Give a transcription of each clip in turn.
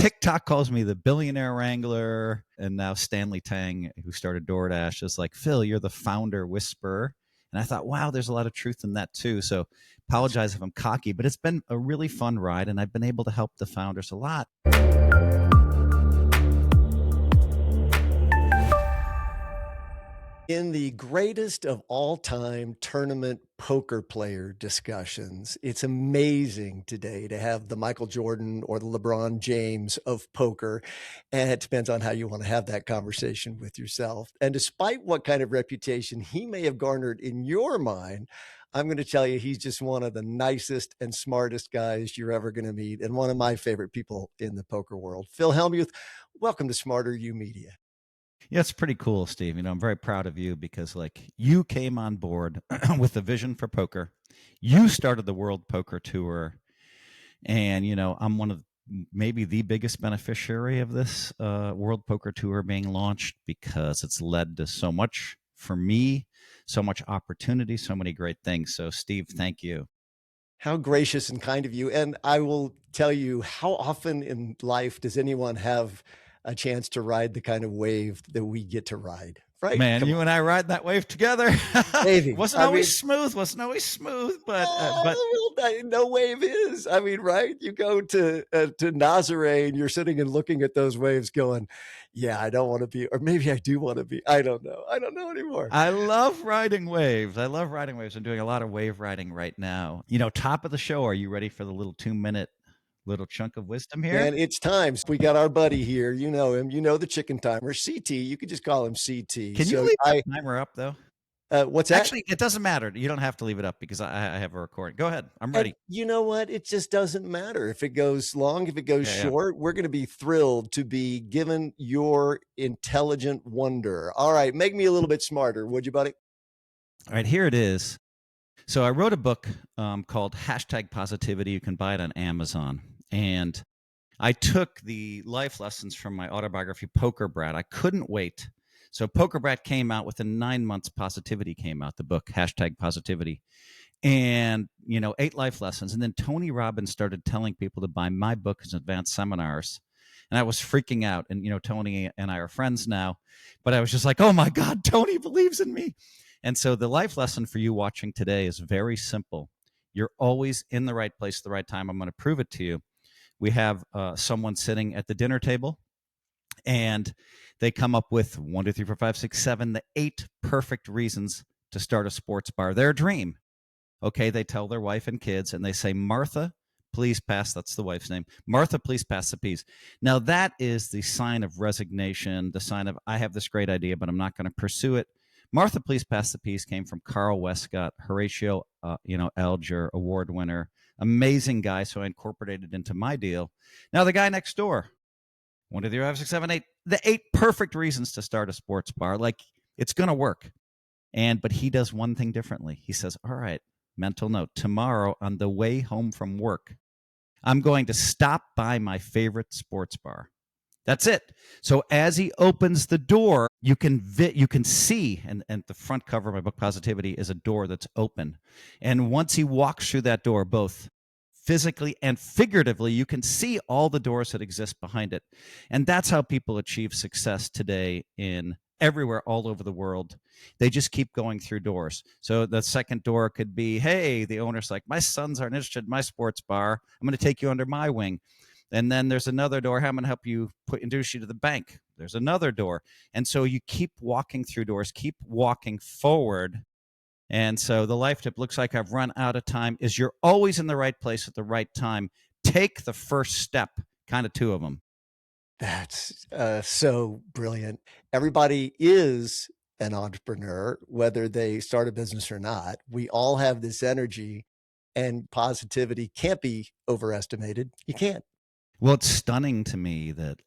TikTok calls me the Billionaire Wrangler. And now Stanley Tang, who started DoorDash, is like, Phil, you're the founder whisperer. And I thought, wow, there's a lot of truth in that too. So apologize if I'm cocky, but it's been a really fun ride, and I've been able to help the founders a lot. In the greatest of all time tournament poker player discussions, it's amazing today to have the Michael Jordan or the LeBron James of poker. And it depends on how you want to have that conversation with yourself. And despite what kind of reputation he may have garnered in your mind, I'm going to tell you, he's just one of the nicest and smartest guys you're ever going to meet, and one of my favorite people in the poker world. Phil Hellmuth, welcome to SmarterUmedia. Yeah, it's pretty cool, Steve. I'm very proud of you because you came on board with a vision for poker. You started the World Poker Tour, and I'm one of maybe the biggest beneficiary of this World Poker Tour being launched because it's led to so much for me, so much opportunity, so many great things. So, Steve, thank you. How gracious and kind of you. And I will tell you, how often in life does anyone have a chance to ride the kind of wave that we get to ride, right? Man, you and I ride that wave together. Wasn't always smooth, but no wave is. Right? You go to Nazaré and you're sitting and looking at those waves going, yeah, I don't want to be, or maybe I do want to be. I don't know. I don't know anymore. I love riding waves. I'm doing a lot of wave riding right now. Top of the show, are you ready for the little 2-minute little chunk of wisdom here? And it's time. We got our buddy here. You know him. You know the chicken timer, CT. You could just call him CT. Can you leave the timer up, though? What's that? Actually, it doesn't matter. You don't have to leave it up because I have a recording. Go ahead. I'm ready. And you know what? It just doesn't matter if it goes long, if it goes short. We're going to be thrilled to be given your intelligent wonder. All right. Make me a little bit smarter, would you, buddy? All right. Here it is. So I wrote a book called #Positivity. You can buy it on Amazon. And I took the life lessons from my autobiography, Poker Brat. I couldn't wait. So Poker Brat came out within 9 months. Positivity came out, the book, #Positivity. And, 8 life lessons. And then Tony Robbins started telling people to buy my book as advanced seminars. And I was freaking out. And, Tony and I are friends now. But I was just like, oh, my God, Tony believes in me. And so the life lesson for you watching today is very simple. You're always in the right place at the right time. I'm going to prove it to you. We have someone sitting at the dinner table, and they come up with 1, 2, 3, 4, 5, 6, 7, the 8 perfect reasons to start a sports bar. Their dream. Okay, they tell their wife and kids, and they say, Martha, please pass. That's the wife's name. Martha, please pass the peas. Now, that is the sign of resignation, the sign of, I have this great idea, but I'm not going to pursue it. Martha, please pass the peas came from Carl Westcott, Horatio, Alger award winner. Amazing guy, so I incorporated it into my deal. Now the guy next door, 1, 2, 3, 4, 5, 6, 7, 8, the 8 perfect reasons to start a sports bar. It's going to work. But he does one thing differently. He says, all right, mental note, tomorrow on the way home from work, I'm going to stop by my favorite sports bar. That's it. So as he opens the door, you can see, and the front cover of my book, Positivity, is a door that's open. And once he walks through that door, both physically and figuratively, you can see all the doors that exist behind it. And that's how people achieve success today in everywhere, all over the world. They just keep going through doors. So the second door could be, hey, the owner's like, my sons aren't interested in my sports bar. I'm going to take you under my wing. And then there's another door. Hey, I'm going to help you introduce you to the bank. There's another door. And so you keep walking through doors, keep walking forward. And so the life tip, looks like I've run out of time, is you're always in the right place at the right time. Take the first step, kind of 2 of them. That's so brilliant. Everybody is an entrepreneur, whether they start a business or not. We all have this energy, and positivity can't be overestimated. You can't. Well, it's stunning to me that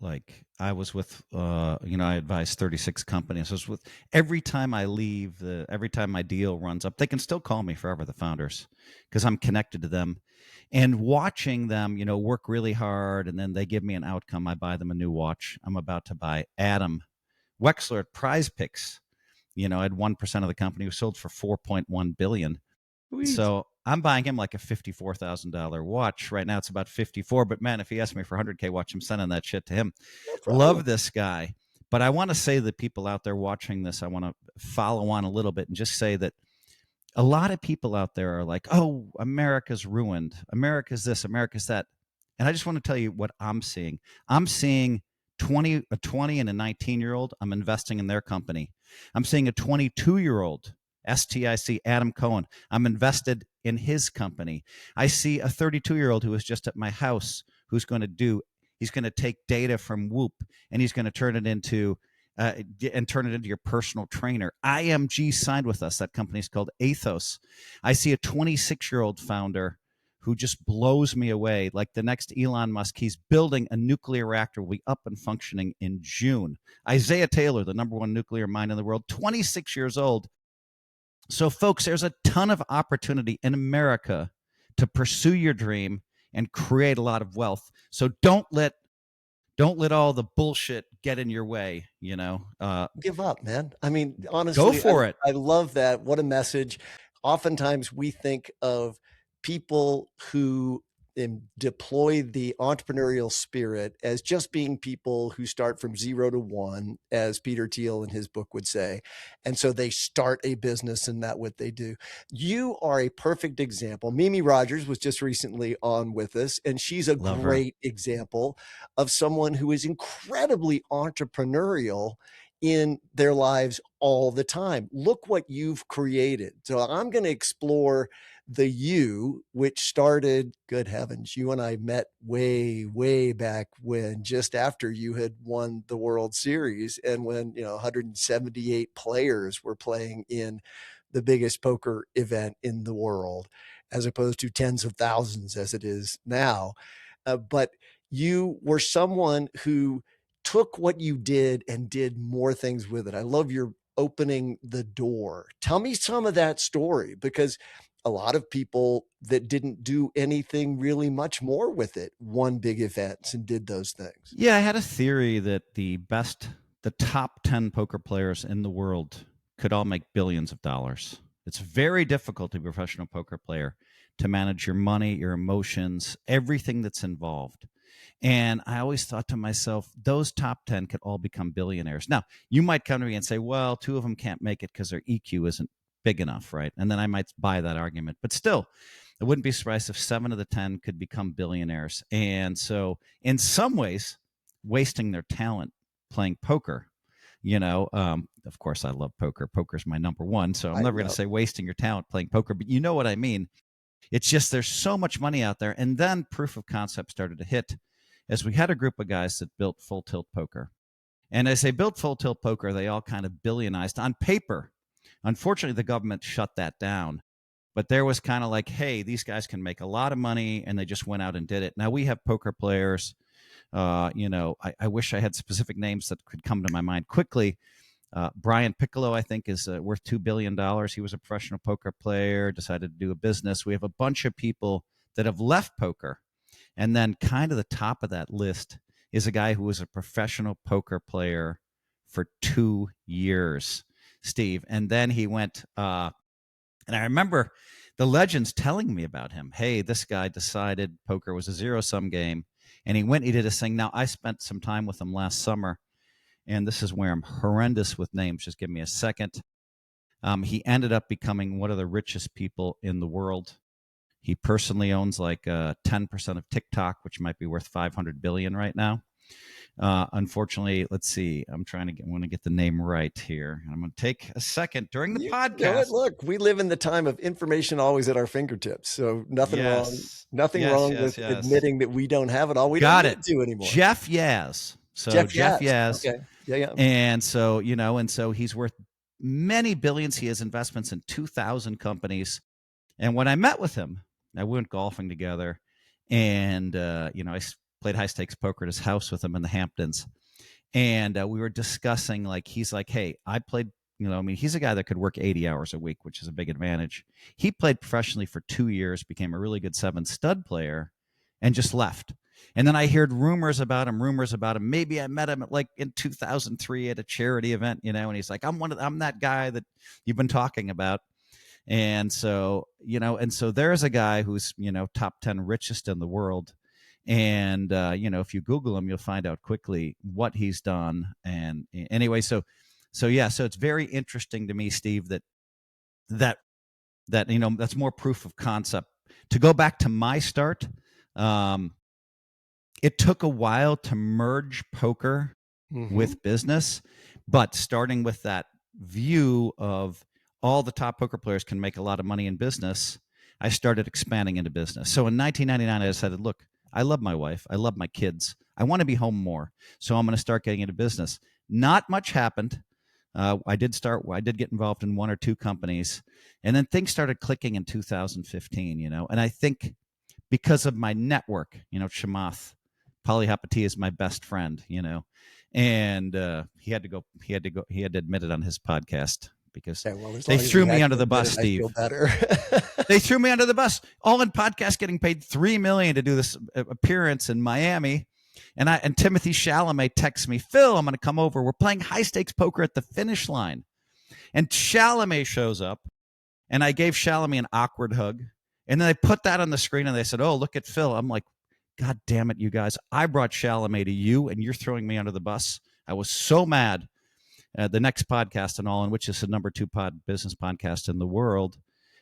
I was with, I advise 36 companies. I was with, every time I leave, every time my deal runs up, they can still call me forever, the founders, because I'm connected to them. And watching them, work really hard, and then they give me an outcome. I buy them a new watch. I'm about to buy Adam Wexler at Prize Picks. I had 1% of the company, who sold for $4.1 billion. Sweet. So I'm buying him like a $54,000 watch. Right now it's about 54, but man, if he asks me for a 100K watch, I'm sending that shit to him. No Love problem. this guy. But I want to say that people out there watching this, I want to follow on a little bit and just say that a lot of people out there are like, oh, America's ruined. America's this, America's that. And I just want to tell you what I'm seeing. I'm seeing a 20 and a 19-year-old. I'm investing in their company. I'm seeing a 22-year-old, STIC, Adam Cohen. I'm invested in his company. I see a 32-year-old who was just at my house who's going to he's going to take data from Whoop and he's going to turn it into your personal trainer. IMG signed with us. That company is called Athos. I see a 26-year-old founder who just blows me away. Like the next Elon Musk, he's building a nuclear reactor, will be up and functioning in June. Isaiah Taylor, the number one nuclear mind in the world, 26 years old. So, folks, there's a ton of opportunity in America to pursue your dream and create a lot of wealth. So don't let all the bullshit get in your way, Give up, man. I mean, Go honestly, for it. I love that. What a message. Oftentimes we think of people who deploy the entrepreneurial spirit as just being people who start from 0 to 1, as Peter Thiel in his book would say. And so they start a business and that's what they do. You are a perfect example. Mimi Rogers was just recently on with us, and she's a Love her. great example of someone who is incredibly entrepreneurial in their lives all the time. Look what you've created. So I'm going to explore the you, which started, good heavens, you and I met way, way back when, just after you had won the World Series, and when 178 players were playing in the biggest poker event in the world, as opposed to tens of thousands as it is now. But you were someone who took what you did and did more things with it. I love your opening the door. Tell me some of that story, because a lot of people that didn't do anything really much more with it won big events and did those things. Yeah, I had a theory that the top 10 poker players in the world could all make billions of dollars. It's very difficult to be a professional poker player, to manage your money, your emotions, everything that's involved. And I always thought to myself, those top 10 could all become billionaires. Now, you might come to me and say, well, 2 of them can't make it because their EQ isn't big enough, right? And then I might buy that argument. But still, I wouldn't be surprised if 7 of the 10 could become billionaires. And so, in some ways, wasting their talent playing poker. Of course, I love poker. Poker's my number one. So I'm I never going to know. say wasting your talent playing poker, but you know what I mean. It's just there's so much money out there. And then proof of concept started to hit as we had a group of guys that built Full Tilt Poker. And as they built Full Tilt Poker, they all kind of billionized on paper. Unfortunately, the government shut that down. But there was kind of like, hey, these guys can make a lot of money, and they just went out and did it. Now we have poker players. I wish I had specific names that could come to my mind quickly. Brian Piccolo, I think, is worth $2 billion. He was a professional poker player, decided to do a business. We have a bunch of people that have left poker. And then kind of the top of that list is a guy who was a professional poker player for 2 years, Steve. And then he went, and I remember the legends telling me about him. Hey, this guy decided poker was a zero-sum game. And he went, he did his thing. Now, I spent some time with him last summer, and this is where I'm horrendous with names. Just give me a second. He ended up becoming one of the richest people in the world. He personally owns like 10% of TikTok, which might be worth 500 billion right now. Unfortunately, let's see. I want to get the name right here. I'm going to take a second during the podcast. Look, we live in the time of information always at our fingertips. So nothing wrong. Nothing wrong with admitting that we don't have it all. We don't need to anymore. Jeff Yaz. So Jeff Yaz. Okay. Yeah. And so, he's worth many billions. He has investments in 2,000 companies. And when I met with him, we went golfing together, and I played high stakes poker at his house with him in the Hamptons, and we were discussing, like, he's like, hey, I played, he's a guy that could work 80 hours a week, which is a big advantage. He played professionally for 2 years, became a really good 7 stud player, and just left. And then I heard rumors about him. Maybe I met him in 2003 at a charity event, and he's like, I'm that guy that you've been talking about. And so, there's a guy who's, top 10 richest in the world. And, if you Google him, you'll find out quickly what he's done. And anyway, so it's very interesting to me, Steve, that, that's more proof of concept. To go back to my start, it took a while to merge poker with business, but starting with that view of all the top poker players can make a lot of money in business, I started expanding into business. So in 1999, I decided, look, I love my wife. I love my kids. I want to be home more. So I'm going to start getting into business. Not much happened. I did get involved in one or two companies, and then things started clicking in 2015, and I think because of my network, Chamath Palihapitiya is my best friend, and he had to admit it on his podcast because they threw me under the bus, Steve. I feel better. They threw me under the bus. All in podcast, getting paid $3 million to do this appearance in Miami. And Timothy Chalamet texts me, Phil, I'm going to come over. We're playing high stakes poker at the finish line. And Chalamet shows up, and I gave Chalamet an awkward hug. And then they put that on the screen, and they said, oh, look at Phil. I'm like, God damn it, you guys. I brought Chalamet to you, and you're throwing me under the bus. I was so mad. The next podcast and all, in which is the number 2 business podcast in the world,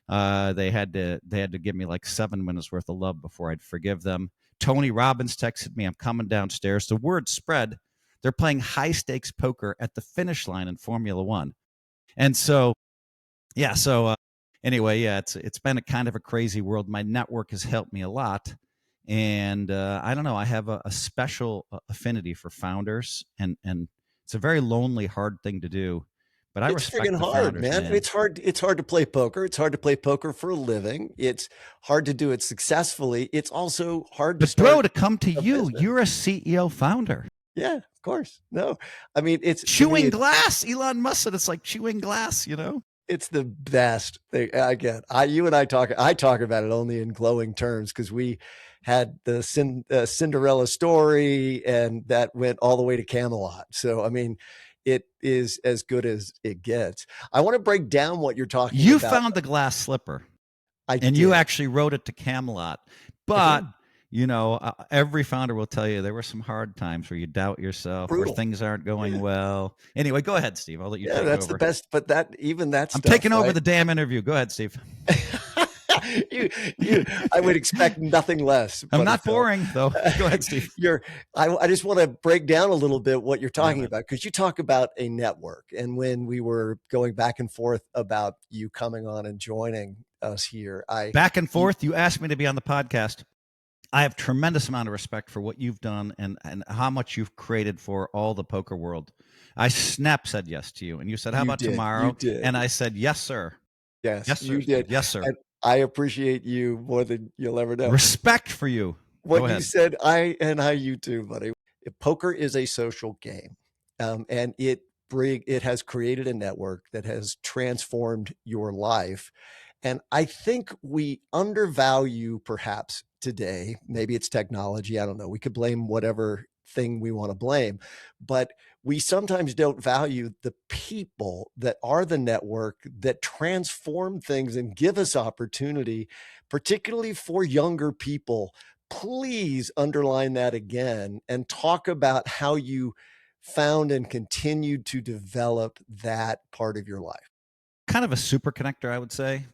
they had to give me like 7 minutes worth of love before I'd forgive them. Tony Robbins texted me, I'm coming downstairs. The word spread. They're playing high stakes poker at the finish line in Formula One. And so, anyway, it's been a kind of a crazy world. My network has helped me a lot. And I don't know, I have a special affinity for founders, and it's a very lonely, hard thing to do. But I respect the founders, man. It's hard to play poker. It's hard to play poker for a living. It's hard to do it successfully. It's also hard to come to you. Business. You're a CEO founder. Yeah, of course. No, I mean, it's chewing glass. Elon Musk said it's like chewing glass, It's the best thing. You and I talk about it only in glowing terms because we had the Cinderella story, and that went all the way to Camelot. So, I mean, it is as good as it gets. I want to break down what you're talking about. You found the glass slipper, you actually wrote it to Camelot. But, every founder will tell you there were some hard times where you doubt yourself, where things aren't going well. Anyway, go ahead, Steve. I'll let you take over. That's the best, but I'm taking over the damn interview. Go ahead, Steve. I would expect nothing less. I'm not boring, though. Go ahead, Steve. I just want to break down a little bit what you're talking about, because you talk about a network. And when we were going back and forth about you coming on and joining us here, you asked me to be on the podcast. I have tremendous amount of respect for what you've done and how much you've created for all the poker world. I said yes to you, and you said, how about tomorrow? And I said, yes, sir. Yes, sir. You did. Yes, sir. And I appreciate you more than you'll ever know. Respect for you. What you said, you too, buddy. Poker is a social game, and it has created a network that has transformed your life. And I think we undervalue, perhaps today, maybe it's technology, I don't know, we could blame whatever thing we want to blame, but we sometimes don't value the people that are the network that transform things and give us opportunity, particularly for younger people. Please underline that again and talk about how you found and continued to develop that part of your life. Kind of a super connector, I would say.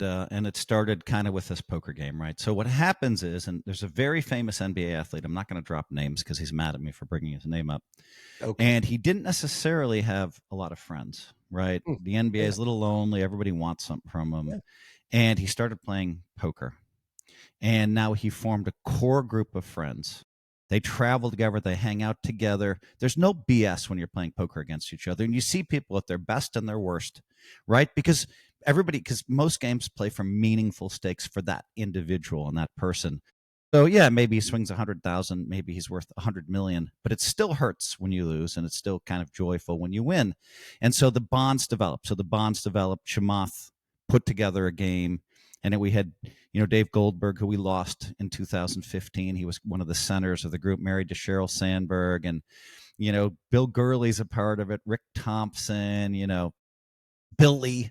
And it started kind of with this poker game, right? So what happens is, and there's a very famous NBA athlete, I'm not going to drop names because he's mad at me for bringing his name up. Okay. And he didn't necessarily have a lot of friends, right? The NBA is a little lonely. Everybody wants something from him. Yeah. And he started playing poker. And now he formed a core group of friends. They travel together. They hang out together. There's no BS when you're playing poker against each other. And you see people at their best and their worst, right? Because most games play for meaningful stakes for that individual and that person. So yeah, maybe he swings 100,000, maybe he's worth 100 million, but it still hurts when you lose, and it's still kind of joyful when you win. And so the bonds develop. Chamath put together a game, and then we had, Dave Goldberg, who we lost in 2015. He was one of the centers of the group, married to Sheryl Sandberg, and Bill Gurley's a part of it, Rick Thompson, Billy.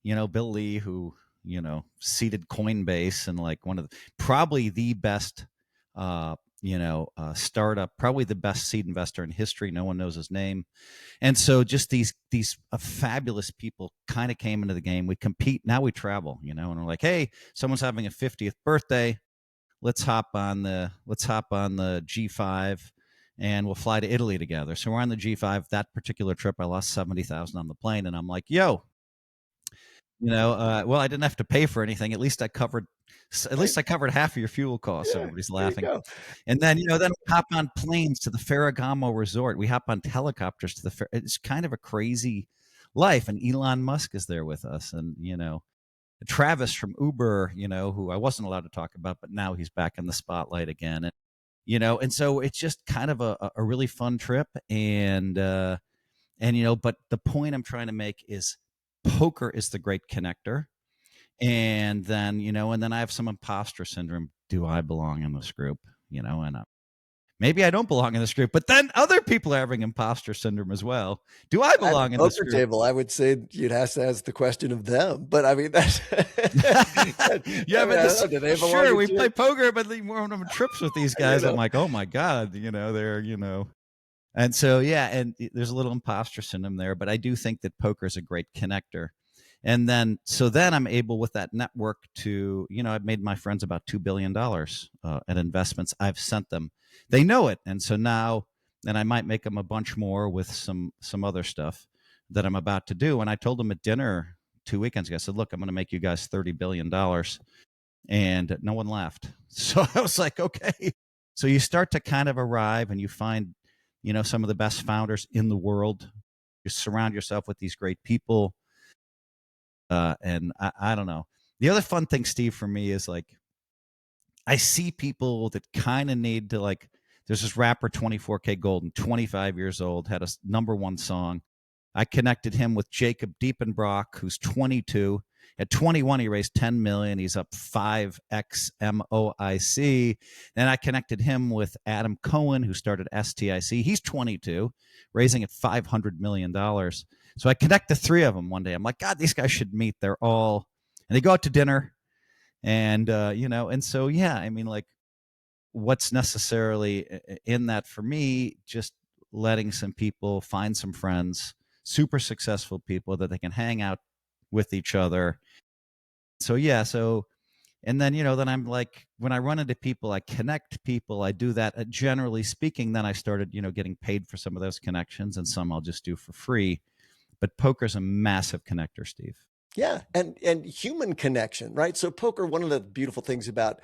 Bill Lee, who, seeded Coinbase, and like one of probably the best, startup, probably the best seed investor in history. No one knows his name. And so just these fabulous people kind of came into the game. We compete. Now we travel, and we're like, hey, someone's having a 50th birthday. Let's hop on the G5 and we'll fly to Italy together. So we're on the G5. That particular trip, I lost 70,000 on the plane, and I'm like, yo, well, I didn't have to pay for anything. At least I covered half of your fuel costs. Yeah, Everybody's there you laughing. go. And then, then we hop on planes to the Ferragamo resort. We hop on helicopters to the it's kind of a crazy life. And Elon Musk is there with us. And, Travis from Uber, who I wasn't allowed to talk about, but now he's back in the spotlight again. And so it's just kind of a really fun trip. But the point I'm trying to make is poker is the great connector. And then I have some imposter syndrome. Do I belong in this group? And maybe I don't belong in this group, but then other people are having imposter syndrome as well. Do I At the belong in this poker group? table, I would say you'd have to ask the question of them. But I mean, that's yeah, but sure, we play poker, but we're on trips with these guys. I'm like, oh my god, they're and so and there's a little imposter syndrome there, but I do think that poker is a great connector. And then I'm able with that network to, I've made my friends about $2 billion at investments I've sent them. They know it. And so now, and I might make them a bunch more with some other stuff that I'm about to do. And I told them at dinner 2 weekends ago, I said, look, I'm going to make you guys $30 billion. And no one laughed. So I was like, okay. So you start to kind of arrive and you find, some of the best founders in the world. You surround yourself with these great people. And I don't know. The other fun thing, Steve, for me is like, I see people that kind of need to like, there's this rapper, 24K Golden, 25 years old, had a #1 song. I connected him with Jacob Diepenbrock, who's 22. At 21, he raised 10 million. He's up 5x MOIC. Then I connected him with Adam Cohen, who started STIC. He's 22, raising at $500 million. So I connect the three of them one day. I'm like, God, these guys should meet. They're all, and they go out to dinner. And, and so, I mean, like, what's necessarily in that for me, just letting some people find some friends, super successful people that they can hang out with each other. So, and then, then I'm like, when I run into people, I connect people, I do that. Generally speaking, then I started, getting paid for some of those connections, and some I'll just do for free. But poker's a massive connector, Steve. Yeah, and human connection, right? So poker, one of the beautiful things about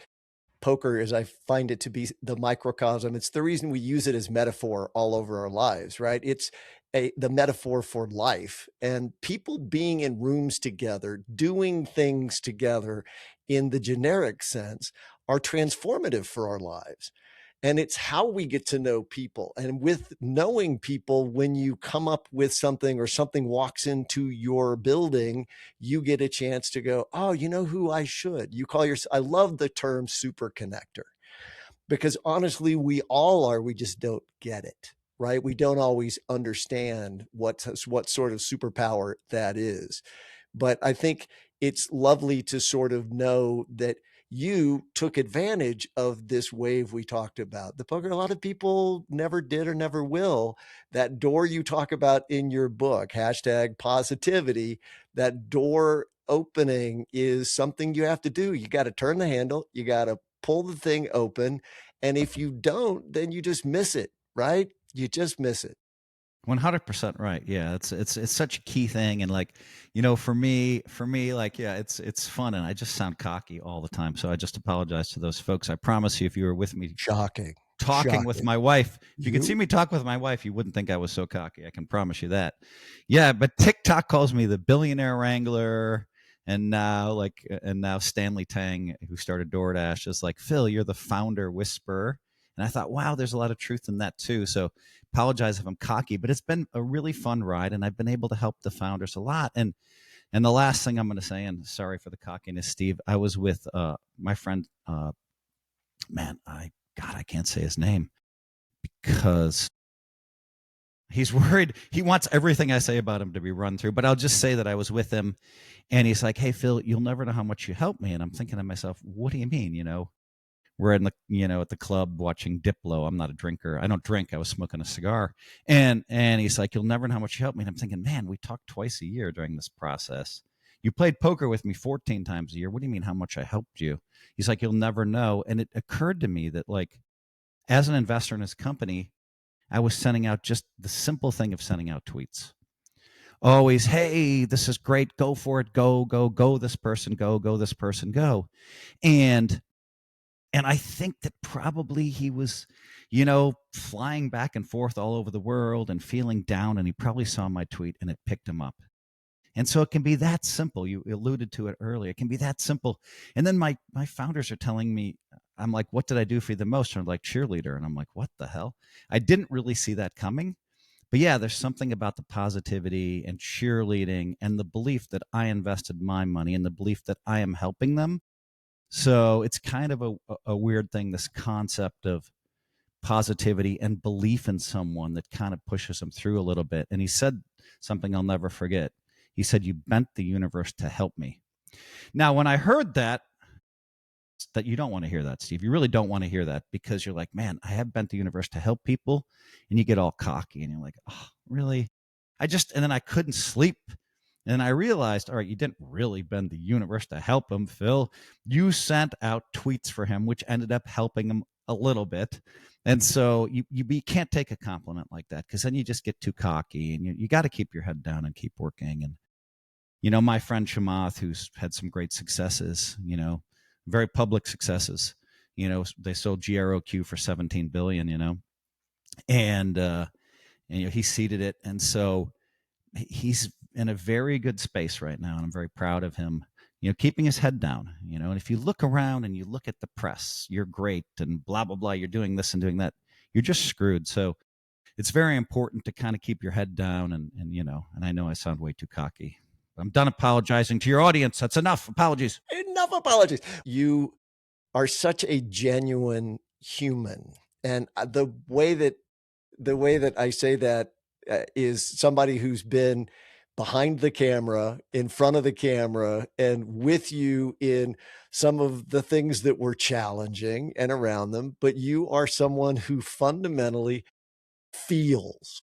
poker is I find it to be the microcosm. It's the reason we use it as metaphor all over our lives, right? It's the metaphor for life, and people being in rooms together, doing things together in the generic sense are transformative for our lives. And it's how we get to know people. And with knowing people, when you come up with something or something walks into your building, you get a chance to go, oh, you know who I should. You call yourself, I love the term super connector, because honestly, we all are, we just don't get it, right? We don't always understand what sort of superpower that is. But I think it's lovely to sort of know that you took advantage of this wave we talked about. The poker, a lot of people never did or never will. That door you talk about in your book, hashtag positivity, that door opening is something you have to do. You got to turn the handle, you got to pull the thing open. And if you don't, then you just miss it, right? You just miss it. 100% right. Yeah, it's such a key thing, and like, for me, like, it's fun, and I just sound cocky all the time, so I just apologize to those folks. I promise you, if you were with me, talking with my wife, if you could see me talk with my wife, you wouldn't think I was so cocky. I can promise you that. Yeah, but TikTok calls me the billionaire wrangler, and now Stanley Tang, who started DoorDash, is like, Phil, you're the founder whisperer. And I thought, wow, there's a lot of truth in that too. So apologize if I'm cocky, but it's been a really fun ride, and I've been able to help the founders a lot. And the last thing I'm going to say, and sorry for the cockiness, Steve, I was with my friend, I can't say his name because He's worried. He wants everything I say about him to be run through. But I'll just say that I was with him, and he's like, "Hey, Phil, you'll never know how much you helped me." And I'm thinking to myself, "What do you mean? We're in the at the club watching Diplo. I'm not a drinker. I don't drink. I was smoking a cigar, and he's like, "You'll never know how much you helped me." And I'm thinking, man, we talk twice a year during this process. You played poker with me 14 times a year. What do you mean how much I helped you? He's like, "You'll never know." And it occurred to me that, like, as an investor in his company, I was sending out just the simple thing of sending out tweets. Always, hey, this is great. Go for it. Go, go, go. This person, go, this person, go. And I think that probably he was, flying back and forth all over the world and feeling down. And he probably saw my tweet and it picked him up. And so it can be that simple. You alluded to it earlier. It can be that simple. And then my founders are telling me, I'm like, what did I do for you the most? And I'm like, cheerleader. And I'm like, what the hell? I didn't really see that coming. But yeah, there's something about the positivity and cheerleading and the belief that I invested my money and the belief that I am helping them. So it's kind of a weird thing, this concept of positivity and belief in someone that kind of pushes them through a little bit. And he said something I'll never forget. He said, "You bent the universe to help me." Now, when I heard that you don't want to hear that, Steve. You really don't want to hear that, because you're like, man, I have bent the universe to help people. And you get all cocky and you're like, oh, really? And then I couldn't sleep. And I realized, all right, you didn't really bend the universe to help him, Phil. You sent out tweets for him, which ended up helping him a little bit. And so you can't take a compliment like that, because then you just get too cocky, and you got to keep your head down and keep working. And, my friend Chamath, who's had some great successes, very public successes, they sold GROQ for 17 billion, and, he seeded it. And so he's in a very good space right now, and I'm very proud of him, keeping his head down, and if you look around and you look at the press, you're great and blah, blah, blah, you're doing this and doing that, you're just screwed. So it's very important to kind of keep your head down, and and I know I sound way too cocky. I'm done apologizing to your audience. That's enough. Apologies. Enough apologies. You are such a genuine human. And the way that I say that is somebody who's been behind the camera, in front of the camera, and with you in some of the things that were challenging and around them. But you are someone who fundamentally feels,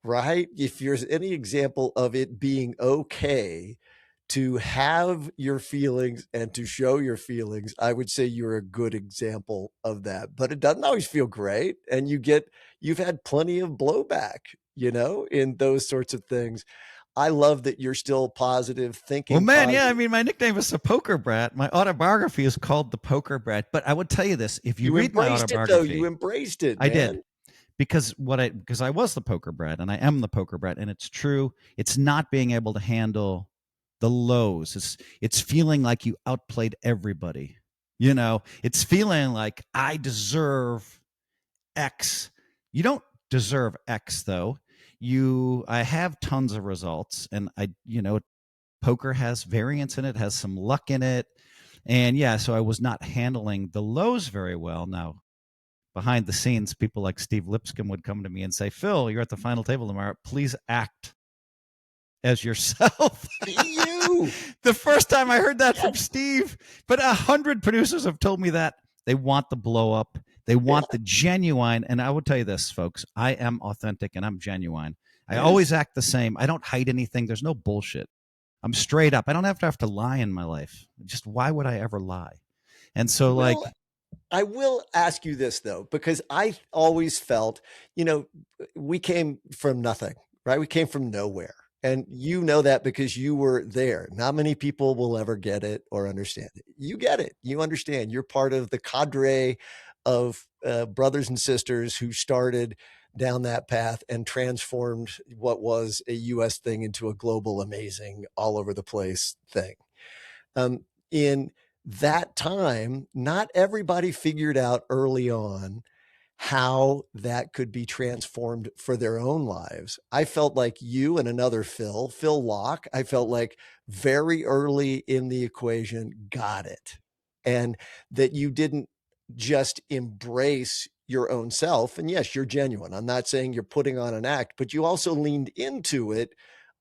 right? If there's any example of it being okay to have your feelings and to show your feelings, I would say you're a good example of that. But it doesn't always feel great. And you've had plenty of blowback, in those sorts of things. I love that you're still positive, Well, thinking man, yeah, I positive. mean, my nickname is the Poker Brat. My autobiography is called The Poker Brat. But I would tell you this: if you You read my embraced it though. You autobiography, embraced it, I did, man. because I was the poker brat, and I am the poker brat, and it's true. It's not being able to handle the lows. It's feeling like you outplayed everybody. It's feeling like I deserve X. You don't deserve X, though. I have tons of results, and poker has variance in it, has some luck in it. And yeah, so I was not handling the lows very well. Now, behind the scenes, people like Steve Lipscomb would come to me and say, "Phil, you're at the final table tomorrow. Please act as yourself." Be you. The first time I heard that from Yes. Steve, but 100 producers have told me that. They want the blow up. They Yeah. want the genuine. And I will tell you this, folks, I am authentic and I'm genuine. I always Yes. act the same. I don't hide anything. There's no bullshit. I'm straight up. I don't have to lie in my life. Just why would I ever lie? And so, Well, like, I will ask you this though, because I always felt, we came from nothing, right? We came from nowhere. And you know that because you were there. Not many people will ever get it or understand it. You get it. You understand. You're part of the cadre of brothers and sisters who started down that path and transformed what was a US thing into a global, amazing, all over the place thing. In that time, not everybody figured out early on how that could be transformed for their own lives. I felt like you and another Phil Locke, I felt like very early in the equation got it. And that you didn't just embrace your own self. And yes, you're genuine. I'm not saying you're putting on an act, but you also leaned into it,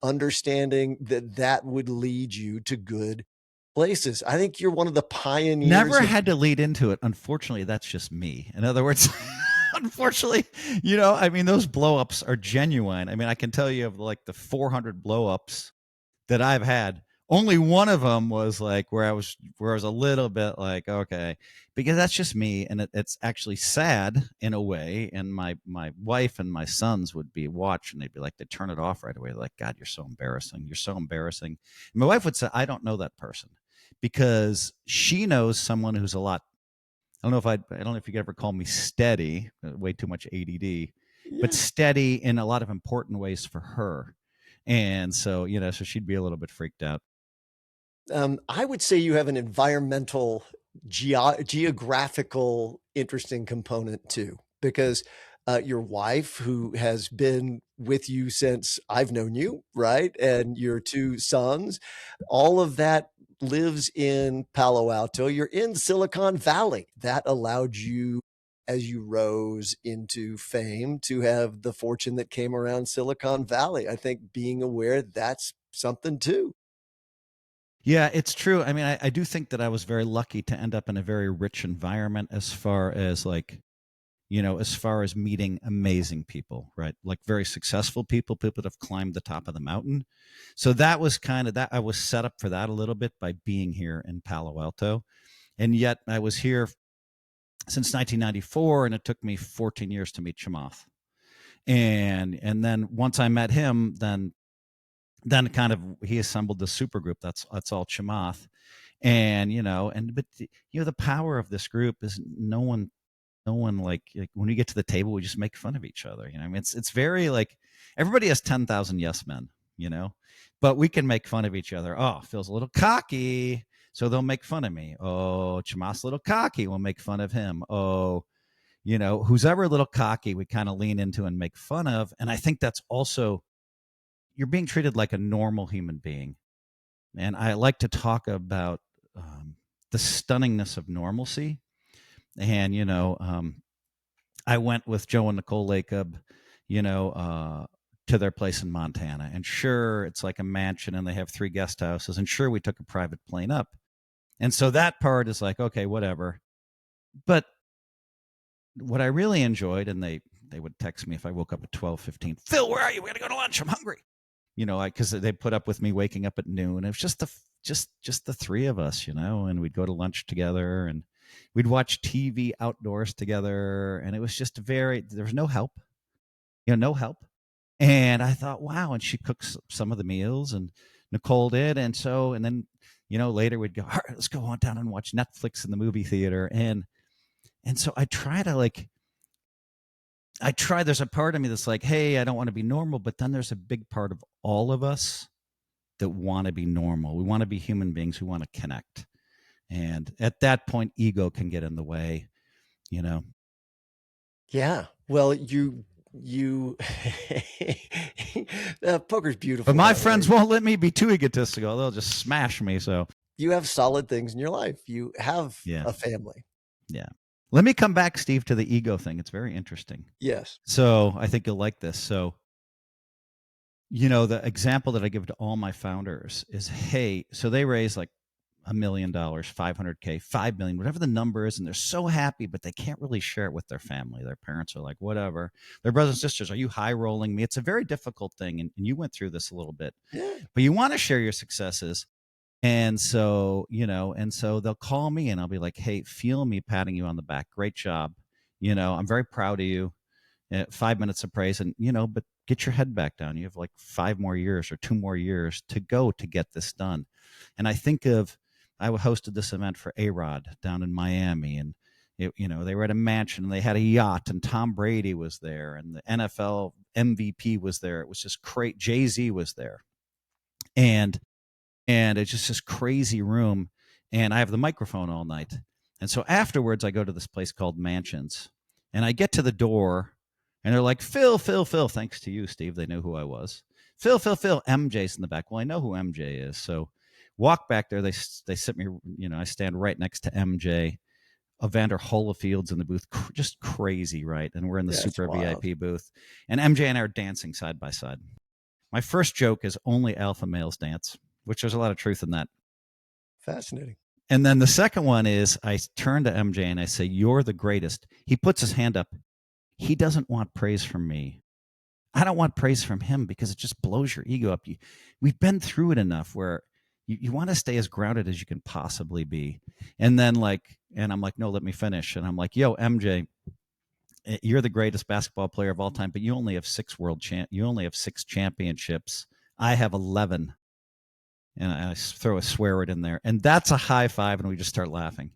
understanding that that would lead you to good places. I think you're one of the pioneers Never of, had to lead into it. Unfortunately, that's just me. In other words, unfortunately, I mean, those blow ups are genuine. I mean, I can tell you of like the 400 blow ups that I've had. Only one of them was like where I was a little bit like, okay, because that's just me, and it's actually sad in a way. And my wife and my sons would be watching, they'd be like, they turn it off right away. They're like, God, you're so embarrassing. You're so embarrassing. And my wife would say, I don't know that person because she knows someone who's a lot. I don't know if you could ever call me steady, way too much ADD, but yeah. steady in a lot of important ways for her. And so, so she'd be a little bit freaked out. I would say you have an environmental, geographical, interesting component too, because your wife, who has been with you since I've known you, right? And your two sons, all of that lives in Palo Alto. You're in Silicon Valley. That allowed you, as you rose into fame, to have the fortune that came around Silicon Valley. I think being aware that's something too. Yeah, it's true. I mean, I do think that I was very lucky to end up in a very rich environment as far as as far as meeting amazing people, right? Like very successful people that have climbed the top of the mountain. So that was kind of that. I was set up for that a little bit by being here in Palo Alto. And yet I was here since 1994, and it took me 14 years to meet Chamath. And then once I met him, then kind of he assembled the super group. That's all Chamath. And but the power of this group is no one like when we get to the table, we just make fun of each other. I mean, it's very like everybody has 10,000 yes men, but we can make fun of each other. Oh, Phil's a little cocky, so they'll make fun of me. Oh, Chamath's a little cocky, we'll make fun of him. Oh, who's ever a little cocky, we kind of lean into and make fun of. And I think that's also, you're being treated like a normal human being. And I like to talk about the stunningness of normalcy. And I went with Joe and Nicole Lacob, to their place in Montana. And sure, it's like a mansion and they have 3 guest houses. And sure, we took a private plane up. And so that part is like, okay, whatever. But what I really enjoyed, and they would text me if I woke up at 12:15, Phil, where are you? We got to go to lunch. I'm hungry. Because they put up with me waking up at noon. It was just the 3 of us, and we'd go to lunch together and we'd watch TV outdoors together. And it was just there was no help, no help. And I thought, wow. And she cooks some of the meals, and Nicole did. And then, later we'd go, all right, let's go on down and watch Netflix in the movie theater. And so there's a part of me that's like, hey, I don't want to be normal. But then there's a big part of all of us that want to be normal. We want to be human beings who want to connect. And at that point, ego can get in the way, Yeah. Well, poker's beautiful But my that friends way. won't let me be too egotistical. They'll just smash me. So, You have solid things in your life. You have yeah. a family. Yeah. Let me come back, Steve, to the ego thing. It's very interesting. Yes. So I think you'll like this. So, the example that I give to all my founders is, hey, so they raise like $1 million, 500K, 5 million, whatever the number is. And they're so happy, but they can't really share it with their family. Their parents are like, whatever. Their brothers and sisters, are you high rolling me? It's a very difficult thing. And you went through this a little bit, Yeah. but you want to share your successes. And so, they'll call me and I'll be like, hey, feel me patting you on the back. Great job. I'm very proud of you. 5 minutes of praise. And, but get your head back down. You have like 5 more years or 2 more years to go to get this done. And I hosted this event for A-Rod down in Miami, and they were at a mansion and they had a yacht, and Tom Brady was there and the NFL MVP was there. It was just great. Jay-Z was there. And it's just this crazy room, and I have the microphone all night. And so afterwards, I go to this place called Mansions, and I get to the door, and they're like, Phil, Phil, Phil. Thanks to you, Steve. They knew who I was. Phil, Phil, Phil. MJ's in the back. Well, I know who MJ is. So walk back there. They sit me, I stand right next to MJ. Evander Holyfield's in the booth, just crazy, right? And we're in the That's super wild. VIP booth, and MJ and I are dancing side by side. My first joke is only alpha males dance, which there's a lot of truth in that. Fascinating. And then the second one is I turn to MJ and I say, "You're the greatest." He puts his hand up. He doesn't want praise from me. I don't want praise from him because it just blows your ego up. We've been through it enough where you want to stay as grounded as you can possibly be. And then and I'm like, no, let me finish. And I'm like, yo, MJ, you're the greatest basketball player of all time, but you only have you only have 6 championships. I have 11. And I throw a swear word in there. And that's a high five. And we just start laughing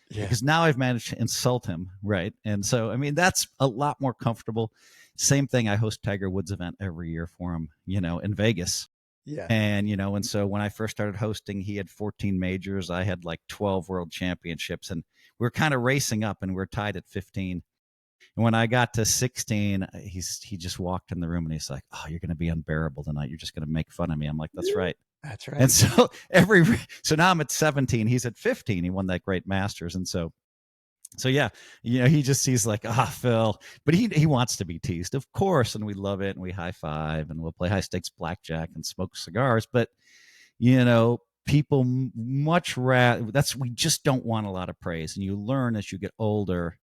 Yeah. because now I've managed to insult him. Right. And so, I mean, that's a lot more comfortable. Same thing. I host Tiger Woods event every year for him, in Vegas. Yeah. And so when I first started hosting, he had 14 majors. I had like 12 world championships, and we were kind of racing up, and we we're tied at 15. And when I got to 16, he just walked in the room and he's like, "Oh, you're going to be unbearable tonight. You're just going to make fun of me." I'm like, "That's right." That's And right. so now I'm at 17. He's at 15. He won that great Masters, and so yeah, he's like, Phil, but he wants to be teased, of course, and we love it, and we high five, and we'll play high stakes blackjack and smoke cigars. But people much rather we just don't want a lot of praise, and you learn as you get older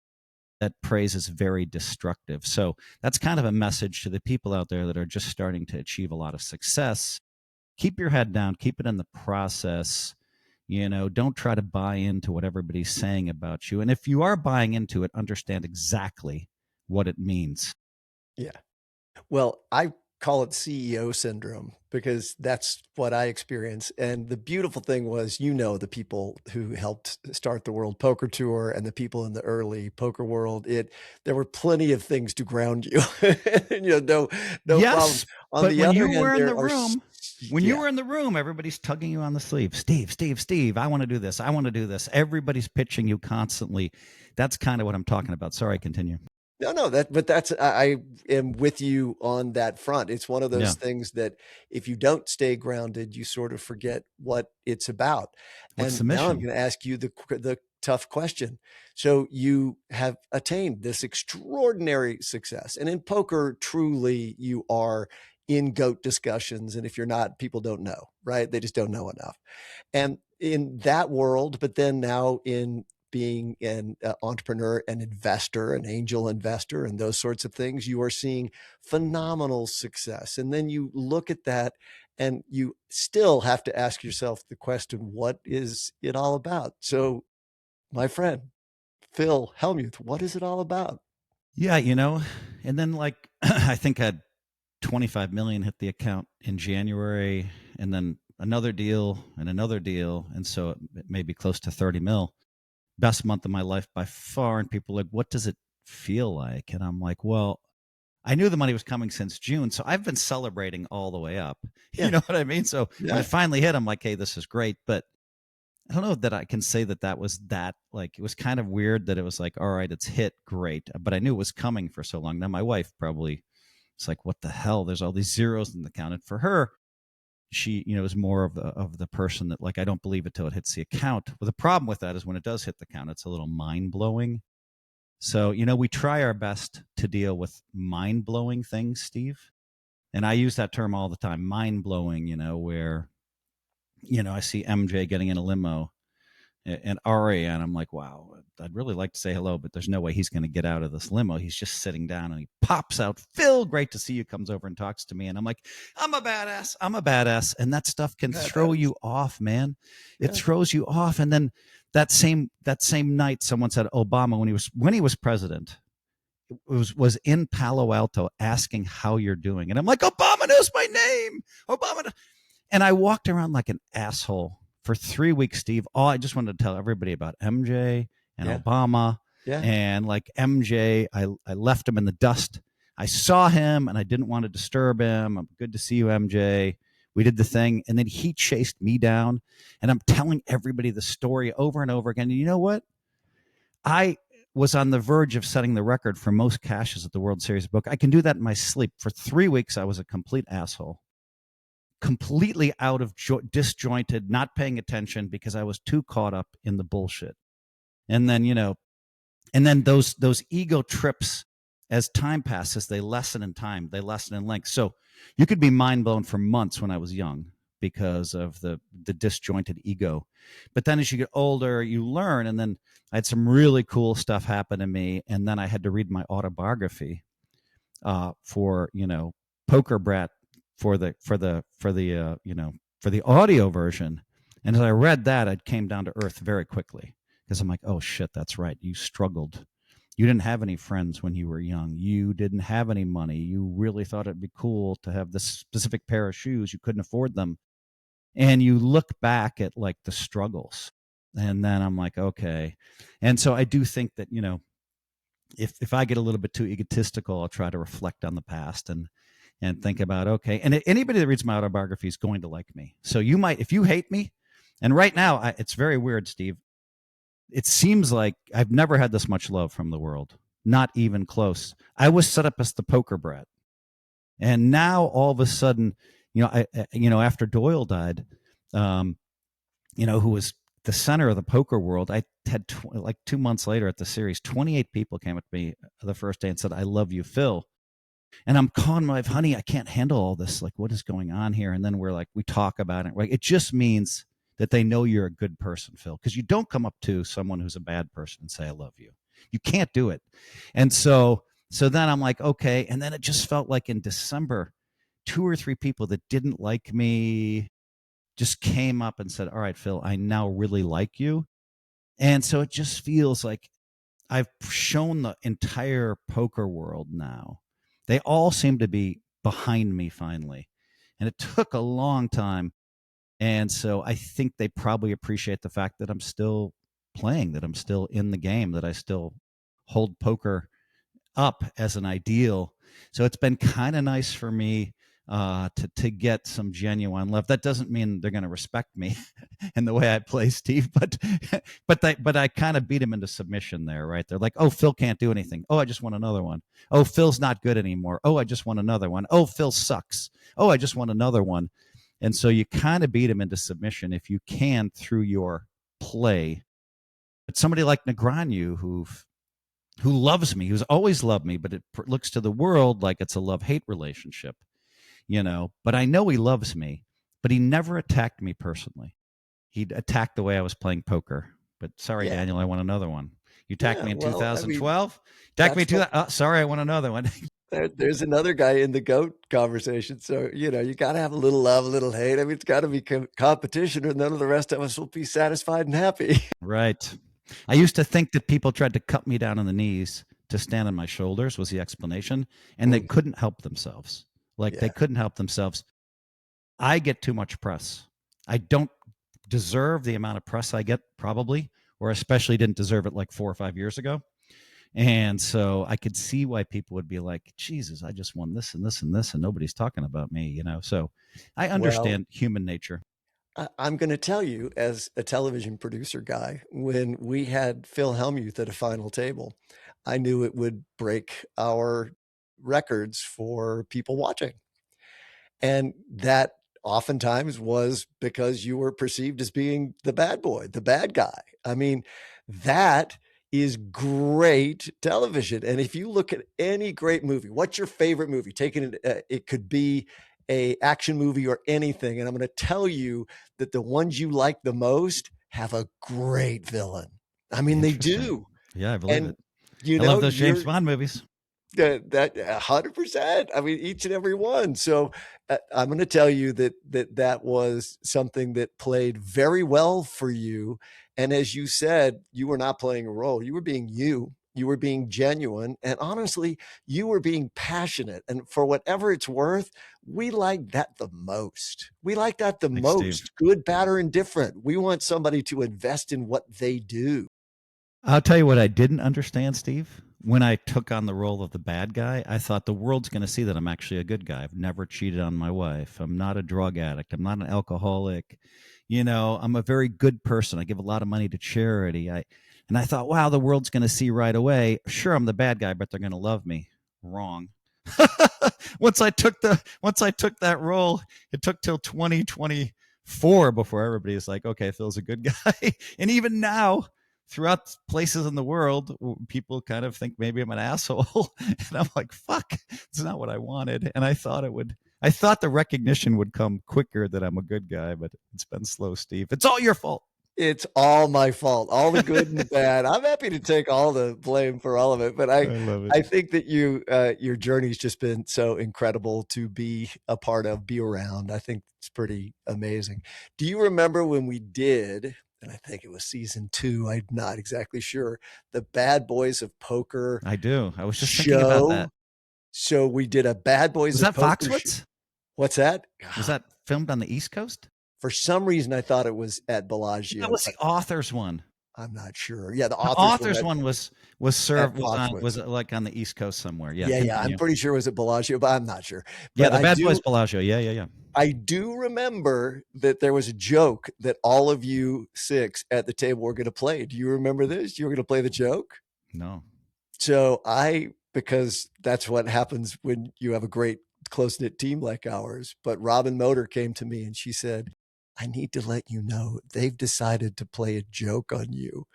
that praise is very destructive. So that's kind of a message to the people out there that are just starting to achieve a lot of success. Keep your head down, keep it in the process. Don't try to buy into what everybody's saying about you. And if you are buying into it, understand exactly what it means. Yeah. Well, I call it CEO syndrome because that's what I experience. And the beautiful thing was, the people who helped start the World Poker Tour and the people in the early poker world, there were plenty of things to ground you. No problem. Yes, On but the when other you hand, were in the there are, room, yeah. everybody's tugging you on the sleeve. Steve, Steve, Steve, I want to do this. I want to do this. Everybody's pitching you constantly. That's kind of what I'm talking about. Sorry, continue. No, but I am with you on that front. It's one of Yeah. those things that if you don't stay grounded, you sort of forget what it's about. What's the And now I'm mission? going to ask you the tough question. So you have attained this extraordinary success, and in poker, truly, you are in GOAT discussions. And if you're not, people don't know, right? They just don't know enough. And in that world, but then now in being an entrepreneur, an investor, an angel investor, and those sorts of things, you are seeing phenomenal success. And then you look at that and you still have to ask yourself the question, what is it all about? So, my friend, Phil Hellmuth, what is it all about? Yeah, and then I think I had 25 million hit the account in January, and then another deal and another deal, and so it may be close to 30 mil. Best month of my life by far. And people are like, what does it feel like? And I'm like, well, I knew the money was coming since June, so I've been celebrating all the way up. You Yeah. know what I mean? So when Yeah. it finally hit, I'm like, hey, this is great. But I don't know that I can say that was that. Like, it was kind of weird that it was like, all right, it's hit, great. But I knew it was coming for so long. Now my wife probably, it's like, what the hell? There's all these zeros in the account. And for her, she, is more of the person that, like, I don't believe it till it hits the account. Well, the problem with that is when it does hit the account, it's a little mind blowing. So, we try our best to deal with mind blowing things, Steve. And I use that term all the time, mind blowing, where, I see MJ getting in a limo and Ari, and I'm like, wow, I'd really like to say hello, but there's no way he's going to get out of this limo. He's just sitting down and he pops out. Phil, great to see you, comes over and talks to me. And I'm like, I'm a badass. I'm a badass. And that stuff can throw Badass. you off, man. It Yeah. throws you off. And then that same night, someone said Obama, when he was president, was in Palo Alto asking how you're doing. And I'm like, Obama knows my name. Obama. And I walked around like an asshole for 3 weeks, Steve. I just wanted to tell everybody about MJ and Yeah. Obama. Yeah. And like MJ, I left him in the dust. I saw him and I didn't want to disturb him. I'm good to see you, MJ. We did the thing. And then he chased me down. And I'm telling everybody the story over and over again. And you know what? I was on the verge of setting the record for most cashes at the World Series book. I can do that in my sleep. For 3 weeks, I was a complete asshole, completely out of disjointed, not paying attention because I was too caught up in the bullshit. And then, And then those ego trips, as time passes, they lessen in time, they lessen in length. So you could be mind blown for months when I was young because of the disjointed ego. But then as you get older, you learn. And then I had some really cool stuff happen to me. And then I had to read my autobiography for, Poker Brat for the audio version. And as I read that, I came down to earth very quickly, because I'm like, oh shit, that's right. You struggled. You didn't have any friends when you were young. You didn't have any money. You really thought it'd be cool to have this specific pair of shoes. You couldn't afford them. And you look back at like the struggles. And then I'm like, okay. And so I do think that, if I get a little bit too egotistical, I'll try to reflect on the past and think about, okay. And anybody that reads my autobiography is going to like me. So you might, if you hate me, and right now it's very weird, Steve. It seems like I've never had this much love from the world, not even close. I was set up as the poker brat, and now all of a sudden, after Doyle died, who was the center of the poker world, I had like 2 months later at the series, 28 people came up to me the first day and said, "I love you, Phil." And I'm calling my wife, honey, I can't handle all this. Like, what is going on here? And then we talk about it. Right? It just means that they know you're a good person, Phil, because you don't come up to someone who's a bad person and say, I love you. You can't do it. And so then I'm like, okay. And then it just felt like in December, 2 or 3 people that didn't like me just came up and said, all right, Phil, I now really like you. And so it just feels like I've shown the entire poker world now. They all seem to be behind me finally. And it took a long time. And so I think they probably appreciate the fact that I'm still playing, that I'm still in the game, that I still hold poker up as an ideal. So it's been kind of nice for me to get some genuine love. That doesn't mean they're going to respect me in the way I play, Steve, but I kind of beat them into submission there, right? They're like, oh, Phil can't do anything. Oh, I just want another one. Oh, Phil's not good anymore. Oh, I just want another one. Oh, Phil sucks. Oh, I just want another one. And so you kind of beat them into submission if you can through your play. But somebody like Negreanu, who loves me, who's always loved me, but it looks to the world like it's a love-hate relationship, But I know he loves me, but he never attacked me personally. He attacked the way I was playing poker. But sorry, Yeah. Daniel, I want another one. You attacked me in Well, I mean, 2012. Attacked me sorry, I want another one. there's another guy in the GOAT conversation. So, you got to have a little love, a little hate. I mean, it's got to be competition, or none of the rest of us will be satisfied and happy. Right. I used to think that people tried to cut me down on the knees to stand on my shoulders was the explanation, and they couldn't help themselves. They couldn't help themselves. I get too much press. I don't deserve the amount of press I get, probably, or especially didn't deserve it like 4 or 5 years ago. And so I could see why people would be like, Jesus, I just won this and this and this, and nobody's talking about me, So I understand human nature. I'm going to tell you, as a television producer guy, when we had Phil Hellmuth at a final table, I knew it would break our records for people watching. And that oftentimes was because you were perceived as being the bad boy, the bad guy. I mean, that is great television. And if you look at any great movie, what's your favorite movie? It could be a action movie or anything. And I'm going to tell you that the ones you like the most have a great villain. I mean, they do. Yeah, I believe it. I love those James Bond movies. That 100%. I mean, each and every one. So I'm going to tell you that was something that played very well for you. And as you said, you were not playing a role. You were being you. You were being genuine. And honestly, you were being passionate. And for whatever it's worth, we like that the most. We like that the Thanks, most. Steve. Good, bad, or indifferent. We want somebody to invest in what they do. I'll tell you what I didn't understand, Steve. When I took on the role of the bad guy, I thought the world's going to see that I'm actually a good guy. I've never cheated on my wife. I'm not a drug addict. I'm not an alcoholic. I'm a very good person. I give a lot of money to charity. And I thought, wow, the world's going to see right away. Sure, I'm the bad guy, but they're going to love me. Wrong. Once I took that role, it took till 2024 before everybody's like, okay, Phil's a good guy. And even now, throughout places in the world, people kind of think maybe I'm an asshole. And I'm like, fuck, it's not what I wanted. And I thought it would. I thought the recognition would come quicker that I'm a good guy, but it's been slow, Steve. It's all your fault. It's all my fault, all the good and the bad. I'm happy to take all the blame for all of it, but I love it. I think that your journey's just been so incredible to be a part of, be around. I think it's pretty amazing. Do you remember when we did, and I think it was season 2, I'm not exactly sure, the Bad Boys of Poker I do. I was just thinking about that. show? So we did a Bad Boys Was of that Poker show. Foxwoods? What's that? Was that filmed on the East Coast? For some reason, I thought it was at Bellagio. That was the author's one. I'm not sure. Yeah, the The author's one was served was like on the East Coast somewhere. Yeah, yeah. I'm pretty sure it was at Bellagio, but I'm not sure. Yeah, But the Bad Boys Bellagio. Yeah. I do remember that there was a joke that all of you 6 at the table were going to play. Do you remember this? You were going to play the joke? No. So because that's what happens when you have a great close-knit team like ours. But Robin Motor came to me and she said, I need to let you know they've decided to play a joke on you.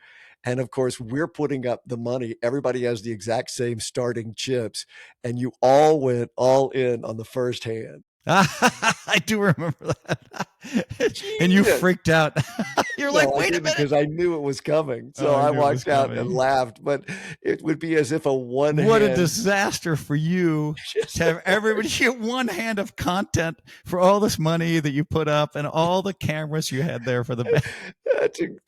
And of course, we're putting up the money. Everybody has the exact same starting chips. And you all went all in on the first hand. I do remember that. And you freaked out. You're like, wait a minute. Because I knew it was coming. So I walked out and laughed. But it would be as if what a disaster for you to have everybody get one hand of content for all this money that you put up and all the cameras you had there for the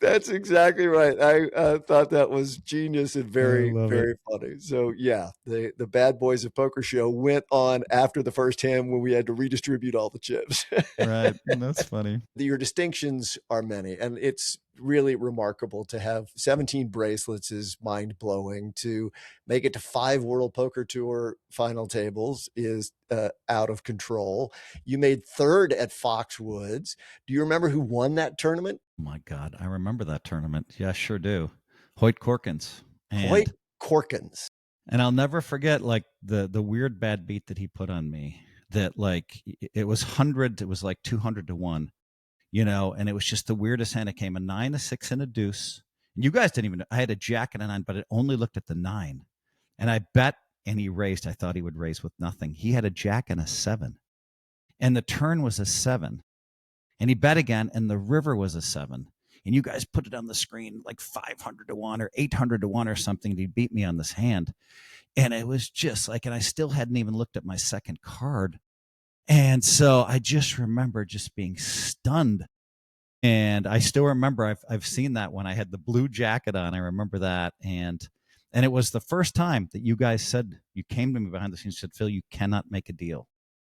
That's exactly right. I thought that was genius and very, very funny. So yeah, the Bad Boys of Poker show went on after the first hand when we had to redistribute all the chips. Right. That's funny. Your distinctions are many, and it's really remarkable to have 17 bracelets is mind-blowing. To make it to 5 World Poker Tour final tables is out of control. You made 3rd at Foxwoods. Do you remember who won that tournament? Oh my God, I remember that tournament. Yeah, I sure do. Hoyt Corkins. Hoyt Corkins. And I'll never forget like the weird bad beat that he put on me. That like it was 100, it was like 200 to 1, and it was just the weirdest hand. It came a 9, a 6, and a deuce. And you guys didn't even, I had a jack and a 9, but it only looked at the 9. And I bet, and he raised, I thought he would raise with nothing. He had a jack and a 7. And the turn was a 7. And he bet again, and the river was a 7. And you guys put it on the screen like 500 to 1 or 800 to 1 or something. He beat me on this hand. And it was just like, and I still hadn't even looked at my second card. And so I just remember just being stunned. And I still remember I've seen that when I had the blue jacket on. I remember that. And it was the first time that you guys said, you came to me behind the scenes and said, Phil, you cannot make a deal.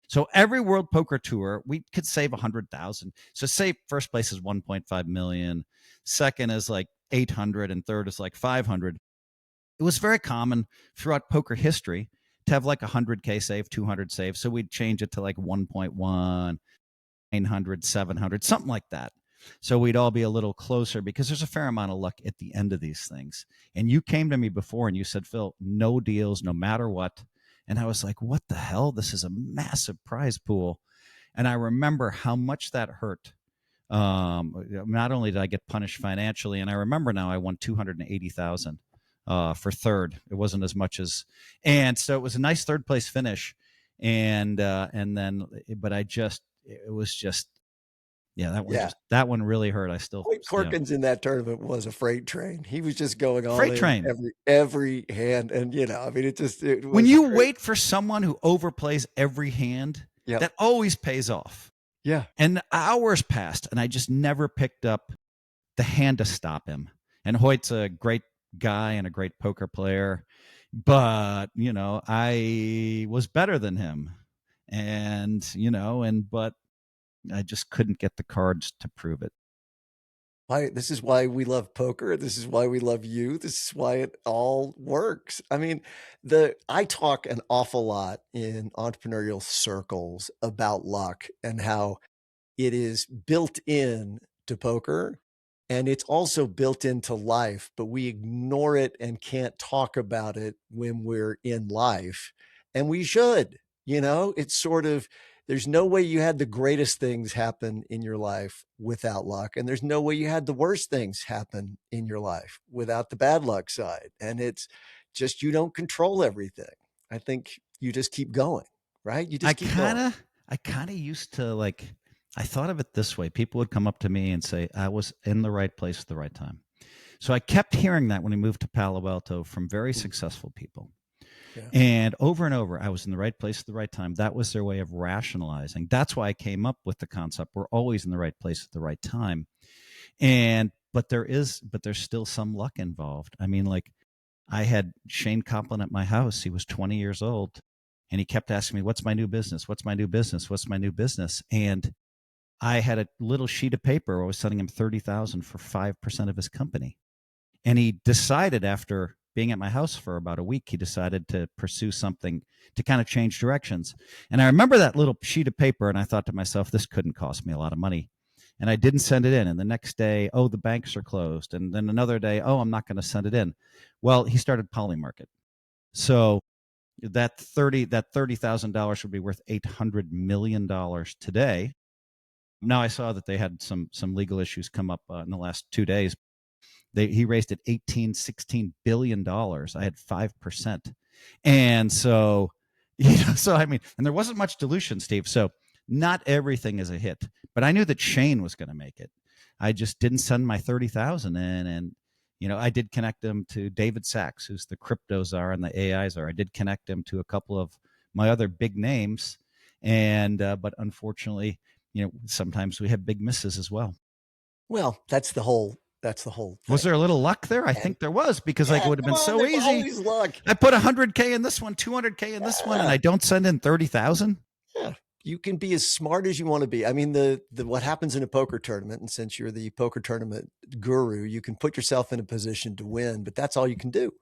So every World Poker Tour, we could save 100,000. So say first place is 1.5 million, second is like 800, and third is like 500. It was very common throughout poker history to have like 100K save, 200 save. So we'd change it to like 1.1, 900, 700, something like that. So we'd all be a little closer because there's a fair amount of luck at the end of these things. And you came to me before and you said, Phil, no deals, no matter what. And I was like, what the hell? This is a massive prize pool. And I remember how much that hurt. Not only did I get punished financially, and I remember now I won 280,000 for third. It wasn't as much as, and so it was a nice third place finish. And then, but it was just, yeah, that one really hurt. I still, Hoyt Corkins in that tournament was a freight train. He was just going all freight in train every hand. And, I mean, it was when you wait for someone who overplays every hand, yep, that always pays off. Yeah. And hours passed and I just never picked up the hand to stop him. And Hoyt's a great guy and a great poker player, but I was better than him, and but I just couldn't get the cards to prove it. This is why we love poker. This is why we love you. This is why it all works. I mean, I talk an awful lot in entrepreneurial circles about luck and how it is built in to poker. And it's also built into life, but we ignore it and can't talk about it when we're in life. And we should. It's sort of, there's no way you had the greatest things happen in your life without luck. And there's no way you had the worst things happen in your life without the bad luck side. And it's just, you don't control everything. I think you just keep going, right? You I just keep kind going. of, I kind of used to like, I thought of it this way. People would come up to me and say, I was in the right place at the right time. So I kept hearing that when we moved to Palo Alto from very Mm, successful people. yeah. And over, I was in the right place at the right time. That was their way of rationalizing. That's why I came up with the concept. We're always in the right place at the right time. But there's still some luck involved. I mean, like I had Shane Copeland at my house. He was 20 years old and he kept asking me, what's my new business? What's my new business? What's my new business? And I had a little sheet of paper where I was sending him 30,000 for 5% of his company. And he decided after being at my house for about a week, he decided to pursue something to kind of change directions. And I remember that little sheet of paper, and I thought to myself, this couldn't cost me a lot of money. And I didn't send it in. And the next day, oh, the banks are closed. And then another day, oh, I'm not going to send it in. Well, he started Polymarket. So that $30,000 would be worth $800 million today. Now I saw that they had some legal issues come up in the last 2 days. He raised it 18, $16 billion. I had 5%. And so, so I mean, and there wasn't much dilution, Steve. So not everything is a hit, but I knew that Shane was going to make it. I just didn't send my 30,000 in. And, I did connect him to David Sachs, who's the crypto czar and the AI czar. I did connect him to a couple of my other big names. But unfortunately, sometimes we have big misses as well. Well, that's the whole Was thing. there a little luck there? I And think there was because like it yeah, would have come been on, so there's easy. always luck. I put 100K in this one, 200K in this one, and Yeah. I don't send in 30,000. Yeah, you can be as smart as you want to be. I mean, the what happens in a poker tournament, and since you're the poker tournament guru, you can put yourself in a position to win, but that's all you can do.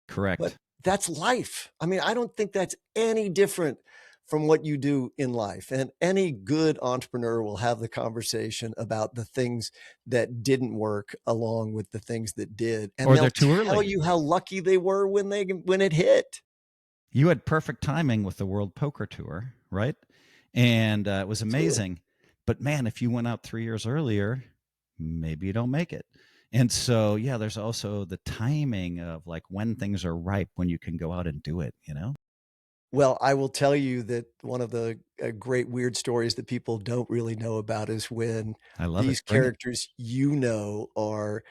But Correct. that's life. I mean, I don't think that's any different from what you do in life. And any good entrepreneur will have the conversation about the things that didn't work along with the things that did. And Or they're they'll too tell early. you how lucky they were when it hit. You had perfect timing with the World Poker Tour, right? And it was Absolutely. amazing. But man, if you went out 3 years earlier, maybe you don't make it. And so, yeah, there's also the timing of like when things are ripe, when you can go out and do it. Well, I will tell you that one of the great weird stories that people don't really know about is when I love it. these Bring it. characters are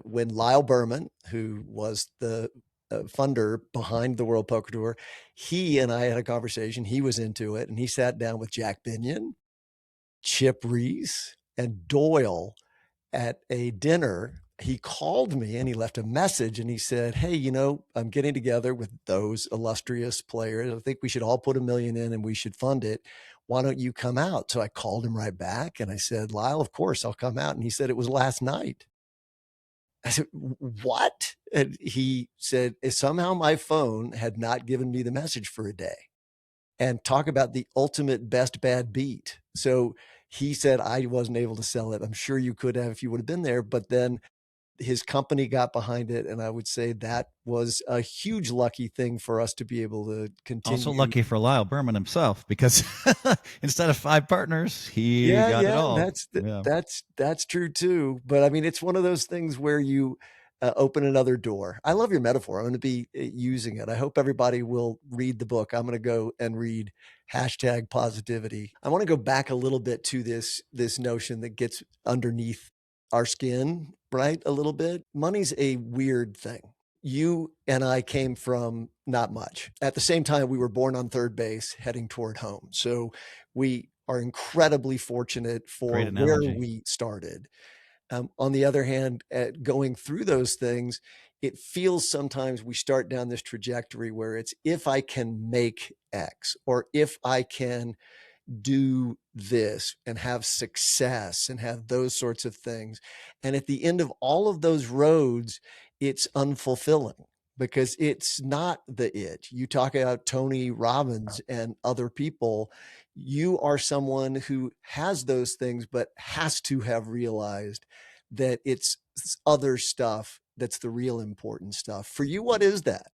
when Lyle Berman, who was the funder behind the World Poker Tour, he and I had a conversation. He was into it, and he sat down with Jack Binion, Chip Reese, and Doyle at a dinner. He called me and he left a message and he said, hey, I'm getting together with those illustrious players. I think we should all put $1 million in and we should fund it. Why don't you come out? So I called him right back and I said, Lyle, of course I'll come out. And he said, it was last night. I said, what? And he said, somehow my phone had not given me the message for a day. And talk about the ultimate best bad beat. So he said, I wasn't able to sell it. I'm sure you could have if you would have been there. But then his company got behind it. And I would say that was a huge lucky thing for us to be able to Also continue. lucky for Lyle Berman himself because instead of 5 partners, he Yeah, got it yeah, all. that's Yeah. that's true too. But I mean, it's one of those things where you open another door. I love your metaphor. I'm going to be using it. I hope everybody will read the book. I'm going to go and read #positivity. I want to go back a little bit to this notion that gets underneath our skin, right? A little bit. Money's a weird thing. You and I came from not much. At the same time, we were born on third base, heading toward home. So we are incredibly fortunate for Great where analogy. we started. On the other hand, at going through those things, it feels sometimes we start down this trajectory where it's if I can make X or if I can do this and have success and have those sorts of things. And at the end of all of those roads, it's unfulfilling because it's not the it. You talk about Tony Robbins and other people. You are someone who has those things, but has to have realized that it's other stuff that's the real important stuff. For you, what is that?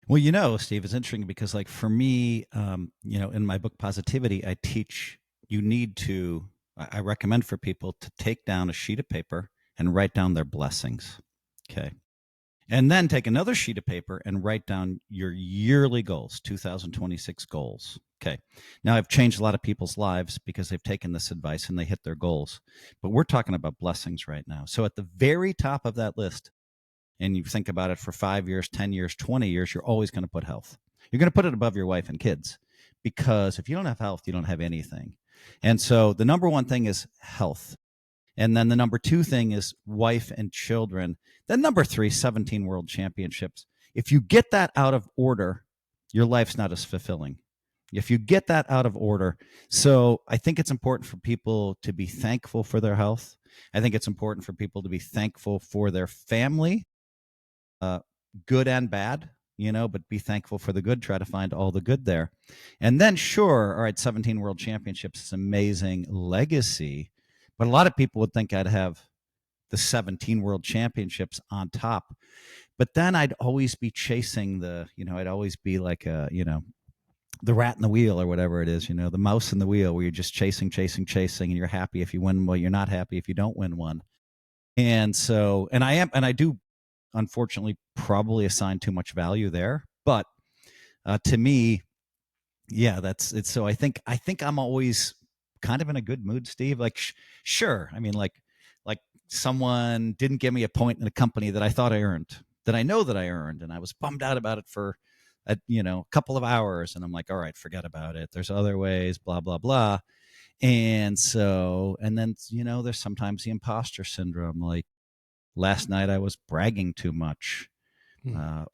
Well, Steve, it's interesting because, like, for me, in my book Positivity, I teach you need to. I recommend for people to take down a sheet of paper and write down their blessings. Okay. And then take another sheet of paper and write down your yearly goals, 2026 goals. Okay. Now, I've changed a lot of people's lives because they've taken this advice and they hit their goals. But we're talking about blessings right now. So, at the very top of that list, and you think about it for 5 years, 10 years, 20 years, you're always going to put health. You're going to put it above your wife and kids because if you don't have health, you don't have anything. And so, the number one thing is health. And then the number two thing is wife and children. Then number three, 17 world championships. If you get that out of order, your life's not as fulfilling. If you get that out of order. So I think it's important for people to be thankful for their health. I think it's important for people to be thankful for their family, good and bad, but be thankful for the good. Try to find all the good there. And then, sure, all right, 17 world championships is amazing legacy. But a lot of people would think I'd have the 17 world championships on top. But then I'd always be chasing I'd always be like the rat in the wheel or whatever it is, the mouse in the wheel where you're just chasing, and you're happy if you win one, you're not happy if you don't win one. And so, and I do unfortunately probably assign too much value there. But to me, yeah, that's it. So I think I'm always kind of in a good mood, Steve. Like, sure, I mean, like someone didn't give me a point in a company that I thought I earned, that I know that I earned, and I was bummed out about it for a couple of hours, and I'm like, all right, forget about it. There's other ways, blah blah blah. And so, and then there's sometimes the imposter syndrome. Like last night, I was bragging too much.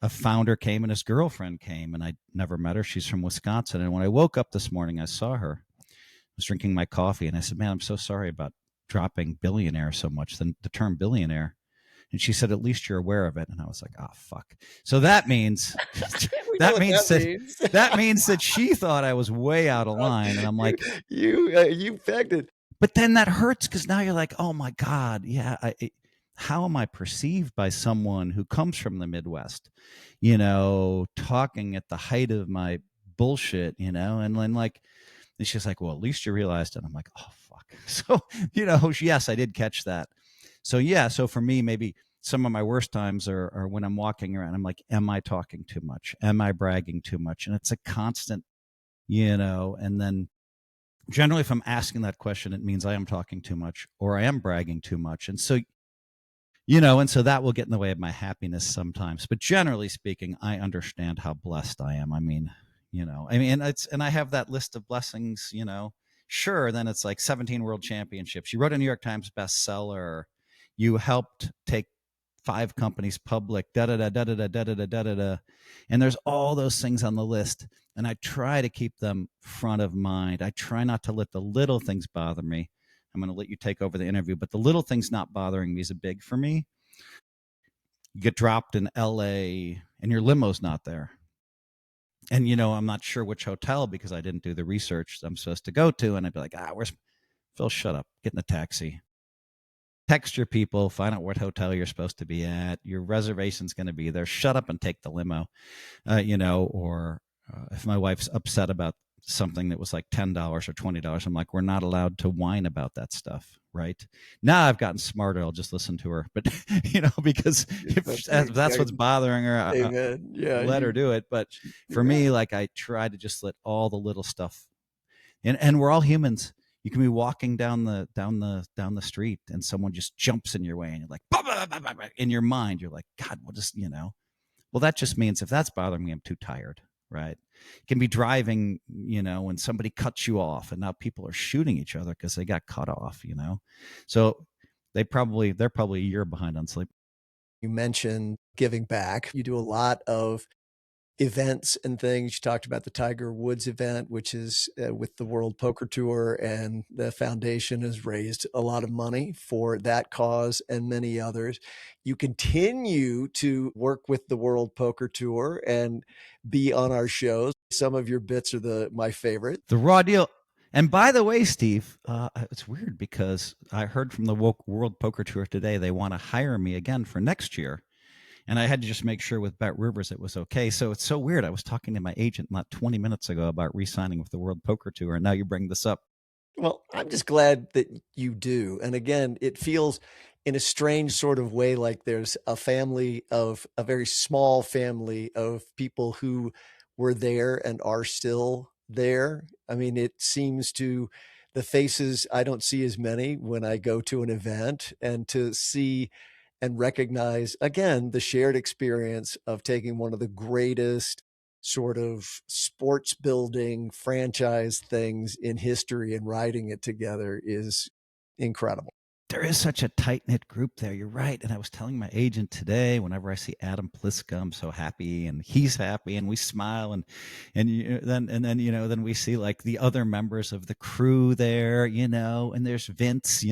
A founder came and his girlfriend came, and I never met her. She's from Wisconsin. And when I woke up this morning, I saw her. I was drinking my coffee, and I said, "Man, I'm so sorry about dropping billionaire so much, the term billionaire." And she said, "At least you're aware of it." And I was like, "Oh, fuck." So that means We know what that means. that means that she thought I was way out of line. And I'm like, you pegged it. but then that hurts because now you're like, oh my God, yeah. How am I perceived by someone who comes from the Midwest, talking at the height of my bullshit, and then and she's like, well, at least you realized it. I'm like, oh, fuck. So, yes, I did catch that. So, yeah. So for me, maybe some of my worst times are when I'm walking around. I'm like, am I talking too much? Am I bragging too much? And it's a constant, and then generally if I'm asking that question, it means I am talking too much or I am bragging too much. And so, and so that will get in the way of my happiness sometimes. But generally speaking, I understand how blessed I am. I mean, and I have that list of blessings, sure. Then it's like 17 world championships. You wrote a New York Times bestseller. You helped take 5 companies public, da da da da da da da da da da da. And there's all those things on the list. And I try to keep them front of mind. I try not to let the little things bother me. I'm going to let you take over the interview, but the little things not bothering me is a big for me. You get dropped in LA and your limo's not there. And, I'm not sure which hotel because I didn't do the research I'm supposed to go to. And I'd be like, where's Phil? Shut up. Get in a taxi. Text your people, find out what hotel you're supposed to be at. Your reservation's going to be there. Shut up and take the limo, or if my wife's upset about something that was like $10 or $20, I'm like, we're not allowed to whine about that stuff. Right now, I've gotten smarter. I'll just listen to her, but because if that's what's bothering her, Yeah, let her do it. But for me, like I try to just let all the little stuff, and we're all humans. You can be walking down the street and someone just jumps in your way and you're like, bah, bah, bah, bah, bah. In your mind, you're like, God, what is, well, that just means if that's bothering me, I'm too tired. Right. You can be driving, when somebody cuts you off and now people are shooting each other because they got cut off, so they're probably a year behind on sleep. You mentioned giving back. You do a lot of events and things. You talked about the Tiger Woods event, which is with the World Poker Tour, and the foundation has raised a lot of money for that cause and many others. You continue to work with the World Poker Tour and be on our shows. Some of your bits are my favorite. The Raw Deal. And by the way, Steve, it's weird because I heard from the World Poker Tour today they want to hire me again for next year. And I had to just make sure with Bet Rivers it was okay. So it's so weird. I was talking to my agent not 20 minutes ago about re-signing with the World Poker Tour, and now you bring this up. Well, I'm just glad that you do. And again, it feels in a strange sort of way like there's a family of a very small family of people who were there and are still there. I mean, it seems to the faces, I don't see as many when I go to an event, and to see and recognize again the shared experience of taking one of the greatest sort of sports building franchise things in history and writing it together is incredible. There is such a tight knit group there. You're right. And I was telling my agent today, whenever I see Adam Pliska, I'm so happy, and he's happy, and we smile, and then we see like the other members of the crew there, and there's Vince,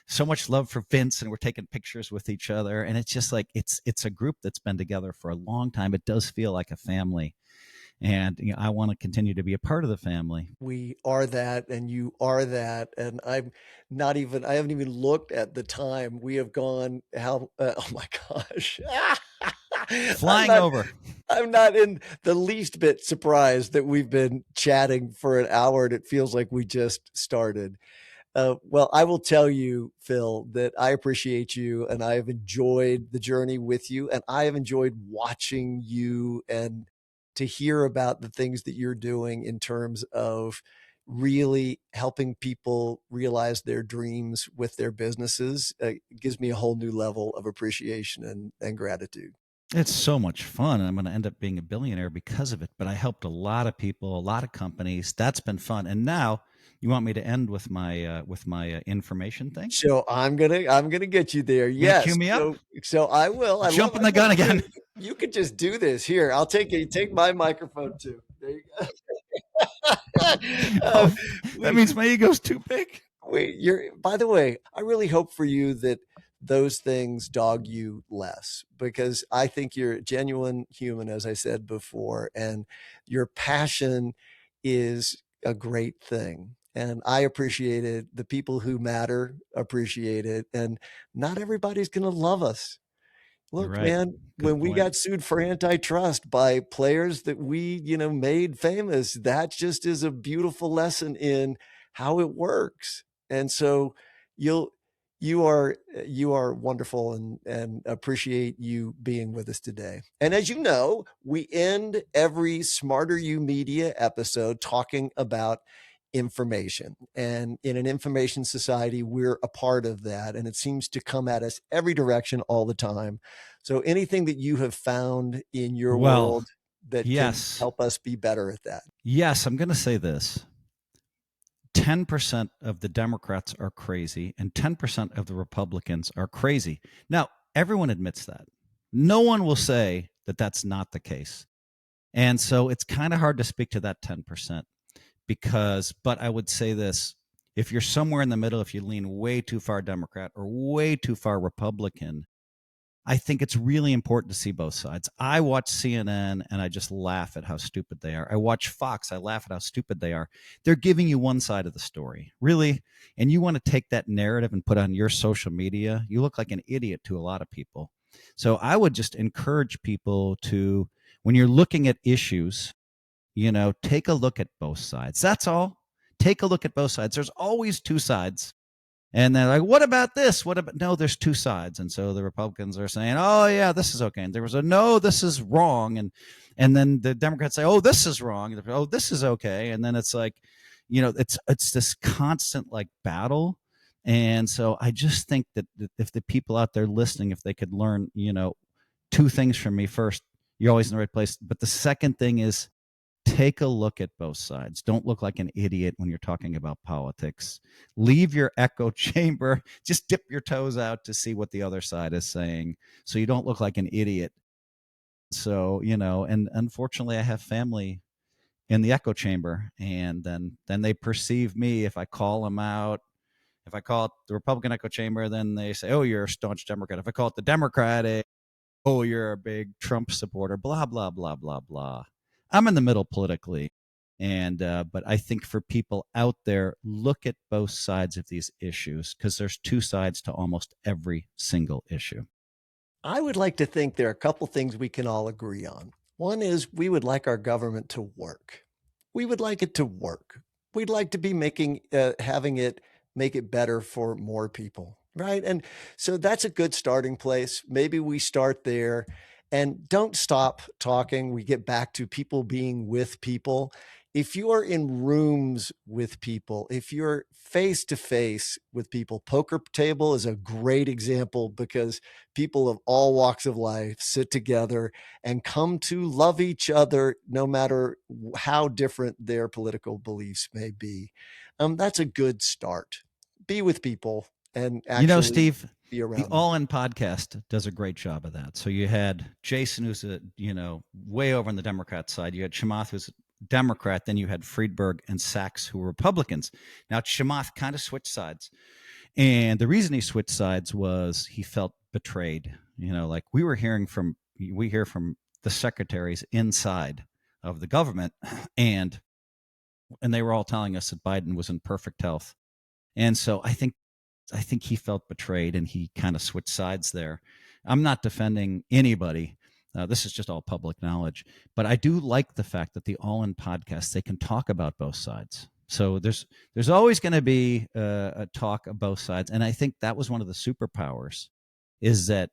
so much love for Vince, and we're taking pictures with each other, and it's just like it's a group that's been together for a long time. It does feel like a family, and I want to continue to be a part of the family. We are that, and you are that. And I haven't even looked at the time. We have gone, oh my gosh. I'm Flying not, over. I'm not in the least bit surprised that we've been chatting for an hour and it feels like we just started. Well, I will tell you, Phil, that I appreciate you and I have enjoyed the journey with you, and I have enjoyed watching you and to hear about the things that you're doing in terms of really helping people realize their dreams with their businesses. It gives me a whole new level of appreciation and gratitude. It's so much fun, and I'm going to end up being a billionaire because of it. But I helped a lot of people, a lot of companies. That's been fun. And now you want me to end with my information thing? So I'm gonna get you there. You gonna cue Yes. me up? So I will. Jumping I the love gun again. you could just do this. Here, I'll take it. Take my microphone too. There you go. uh, Oh, that we means my ego's too big. you're, by the way, I really hope for you that those things dog you less, because I think you're a genuine human, as I said before, and your passion is a great thing. And I appreciate it. The people who matter appreciate it. And not everybody's going to love us. You're Look, right. man, Good when we point. got sued for antitrust by players that we, made famous, that just is a beautiful lesson in how it works. And so you'll you are wonderful, and appreciate you being with us today. And as you know, we end every Smarter You Media episode talking about information. And in an information society, we're a part of that. And it seems to come at us every direction all the time. So anything that you have found in your Well, world that can yes. help us be better at that. Yes, I'm going to say this. 10% of the Democrats are crazy, and 10% of the Republicans are crazy. Now, everyone admits that. No one will say that that's not the case. And so it's kind of hard to speak to that 10%, but I would say this: if you're somewhere in the middle, if you lean way too far Democrat or way too far Republican, I think it's really important to see both sides. I watch CNN and I just laugh at how stupid they are. I watch Fox, I laugh at how stupid they are. They're giving you one side of the story, really. And you want to take that narrative and put on your social media, you look like an idiot to a lot of people. So I would just encourage people to, when you're looking at issues, take a look at both sides. That's all. Take a look at both sides. There's always two sides. And they're like, what about this? What about, no, there's two sides. And so the Republicans are saying, oh yeah, this is okay. And there was a, no, this is wrong. And then the Democrats say, oh, this is wrong. Oh, this is okay. And then it's like, it's this constant like battle. And so I just think that if the people out there listening, if they could learn, two things from me. First, you're always in the right place. But the second thing is, take a look at both sides. Don't look like an idiot when you're talking about politics. Leave your echo chamber. Just dip your toes out to see what the other side is saying, so you don't look like an idiot. So, and unfortunately I have family in the echo chamber, and then they perceive me, if I call them out, if I call it the Republican echo chamber, then they say, oh, you're a staunch Democrat. If I call it the Democratic, oh, you're a big Trump supporter, blah, blah, blah, blah, blah. I'm in the middle politically. But I think for people out there, look at both sides of these issues, because there's two sides to almost every single issue. I would like to think there are a couple things we can all agree on. One is we would like our government to work. We would like it to work. We'd like to be having it make it better for more people, right? And so that's a good starting place. Maybe we start there and don't stop talking. We get back to people being with people. If you're in rooms with people, if you're face to face with people, poker table is a great example because people of all walks of life sit together and come to love each other no matter how different their political beliefs may be. That's a good start. Be with people and actually Steve, be the around them. All In podcast does a great job of that. So you had Jason, who's way over on the Democrat side. You had Chamath, who's a Democrat. Then you had Friedberg and Sachs, who were Republicans. Now Chamath kind of switched sides, and the reason he switched sides was he felt betrayed. Like we hear from the secretaries inside of the government, and they were all telling us that Biden was in perfect health. And so I think he felt betrayed and he kind of switched sides there. I'm not defending anybody. This is just all public knowledge. But I do like the fact that the All In podcast, they can talk about both sides. So there's always going to be a talk of both sides. And I think that was one of the superpowers is that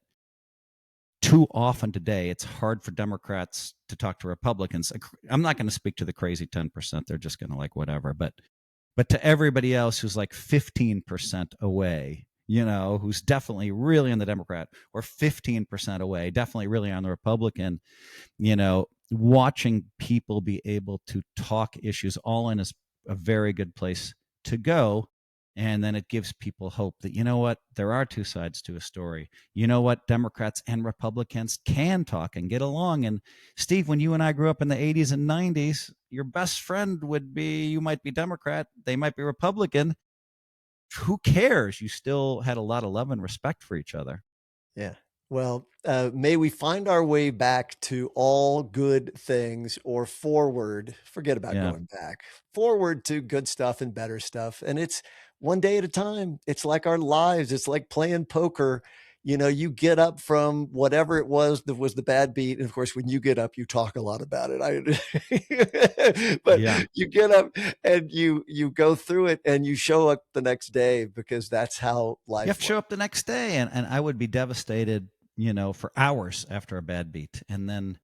too often today, it's hard for Democrats to talk to Republicans. I'm not going to speak to the crazy 10%. They're just going to like whatever. But to everybody else who's like 15% away, who's definitely really on the Democrat or 15% away, definitely really on the Republican, watching people be able to talk issues. All In is a very good place to go. And then it gives people hope that, what, there are two sides to a story. What, Democrats and Republicans can talk and get along. And Steve, when you and I grew up in the 80s and 90s, your best friend you might be Democrat, they might be Republican. Who cares? You still had a lot of love and respect for each other. Yeah. Well, may we find our way back to all good things or forward. Forget about Yeah. going back. Forward to good stuff and better stuff. And it's one day at a time. It's like our lives. It's like playing poker. You get up from whatever it was that was the bad beat. And of course, when you get up, you talk a lot about it. But Yeah. you get up and you go through it and you show up the next day because that's how You have life to show works. up the next day. And I would be devastated, for hours after a bad beat. And then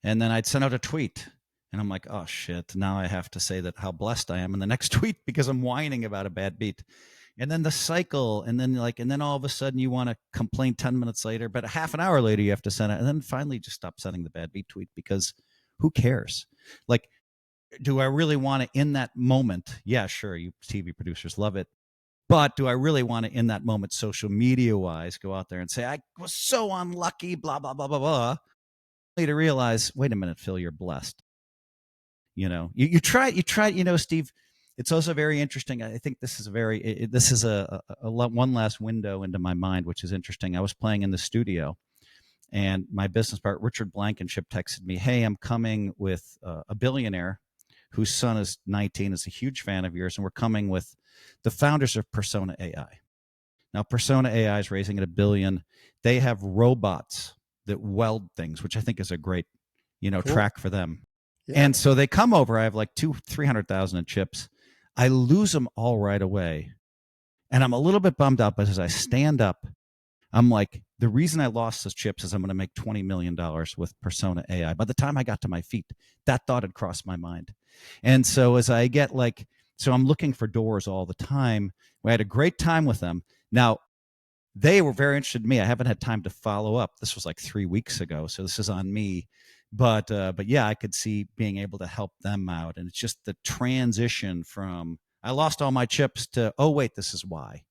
I'd send out a tweet and I'm like, oh shit, now I have to say that how blessed I am in the next tweet because I'm whining about a bad beat. And then the cycle, and then all of a sudden you want to complain 10 minutes later, but a half an hour later you have to send it. And then finally just stop sending the bad beat tweet because who cares? Like, do I really want to in that moment? Yeah, sure, you TV producers love it. But do I really want to, in that moment, social media wise, go out there and say, I was so unlucky, blah, blah, blah, blah, blah, to realize, wait a minute, Phil, you're blessed. You try, Steve, it's also very interesting. I think this is one last window into my mind, which is interesting. I was playing in the studio and my business partner, Richard Blankenship, texted me, hey, I'm coming with a billionaire whose son is 19, is a huge fan of yours. And we're coming with the founders of Persona AI. Now, Persona AI is raising at $1 billion. They have robots that weld things, which I think is a great, Cool. track for them. Yeah. And so they come over. I have like 300,000 in chips. I lose them all right away. And I'm a little bit bummed out, but as I stand up, I'm like, the reason I lost those chips is I'm going to make $20 million with Persona AI. By the time I got to my feet, that thought had crossed my mind. And so as I get so I'm looking for doors all the time. We had a great time with them. Now, they were very interested in me. I haven't had time to follow up. This was like 3 weeks ago, so this is on me. But yeah, I could see being able to help them out, and it's just the transition from I lost all my chips to oh wait, this is why,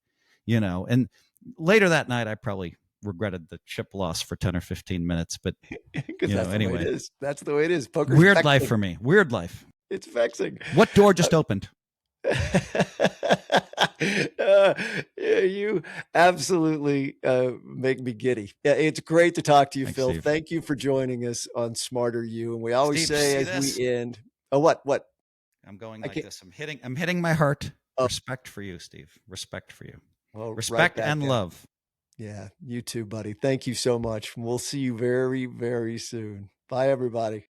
And later that night, I probably regretted the chip loss for 10 or 15 minutes. But Because that's the way it anyway, is. That's the way it is. Poker's weird life vexing. for me. Weird life. It's vexing. What door just opened? Yeah, you absolutely make me giddy. Yeah, it's great to talk to you, Thanks, Phil. Steve. Thank you for joining us on Smarter You. And we always Steve, say see as this? we end, oh, what? I'm going I like can't. this. I'm hitting my heart. Oh, Respect for you, Steve. Respect for you. well, write Respect that and down. love. Yeah, you too, buddy. Thank you so much. We'll see you very, very soon. Bye, everybody.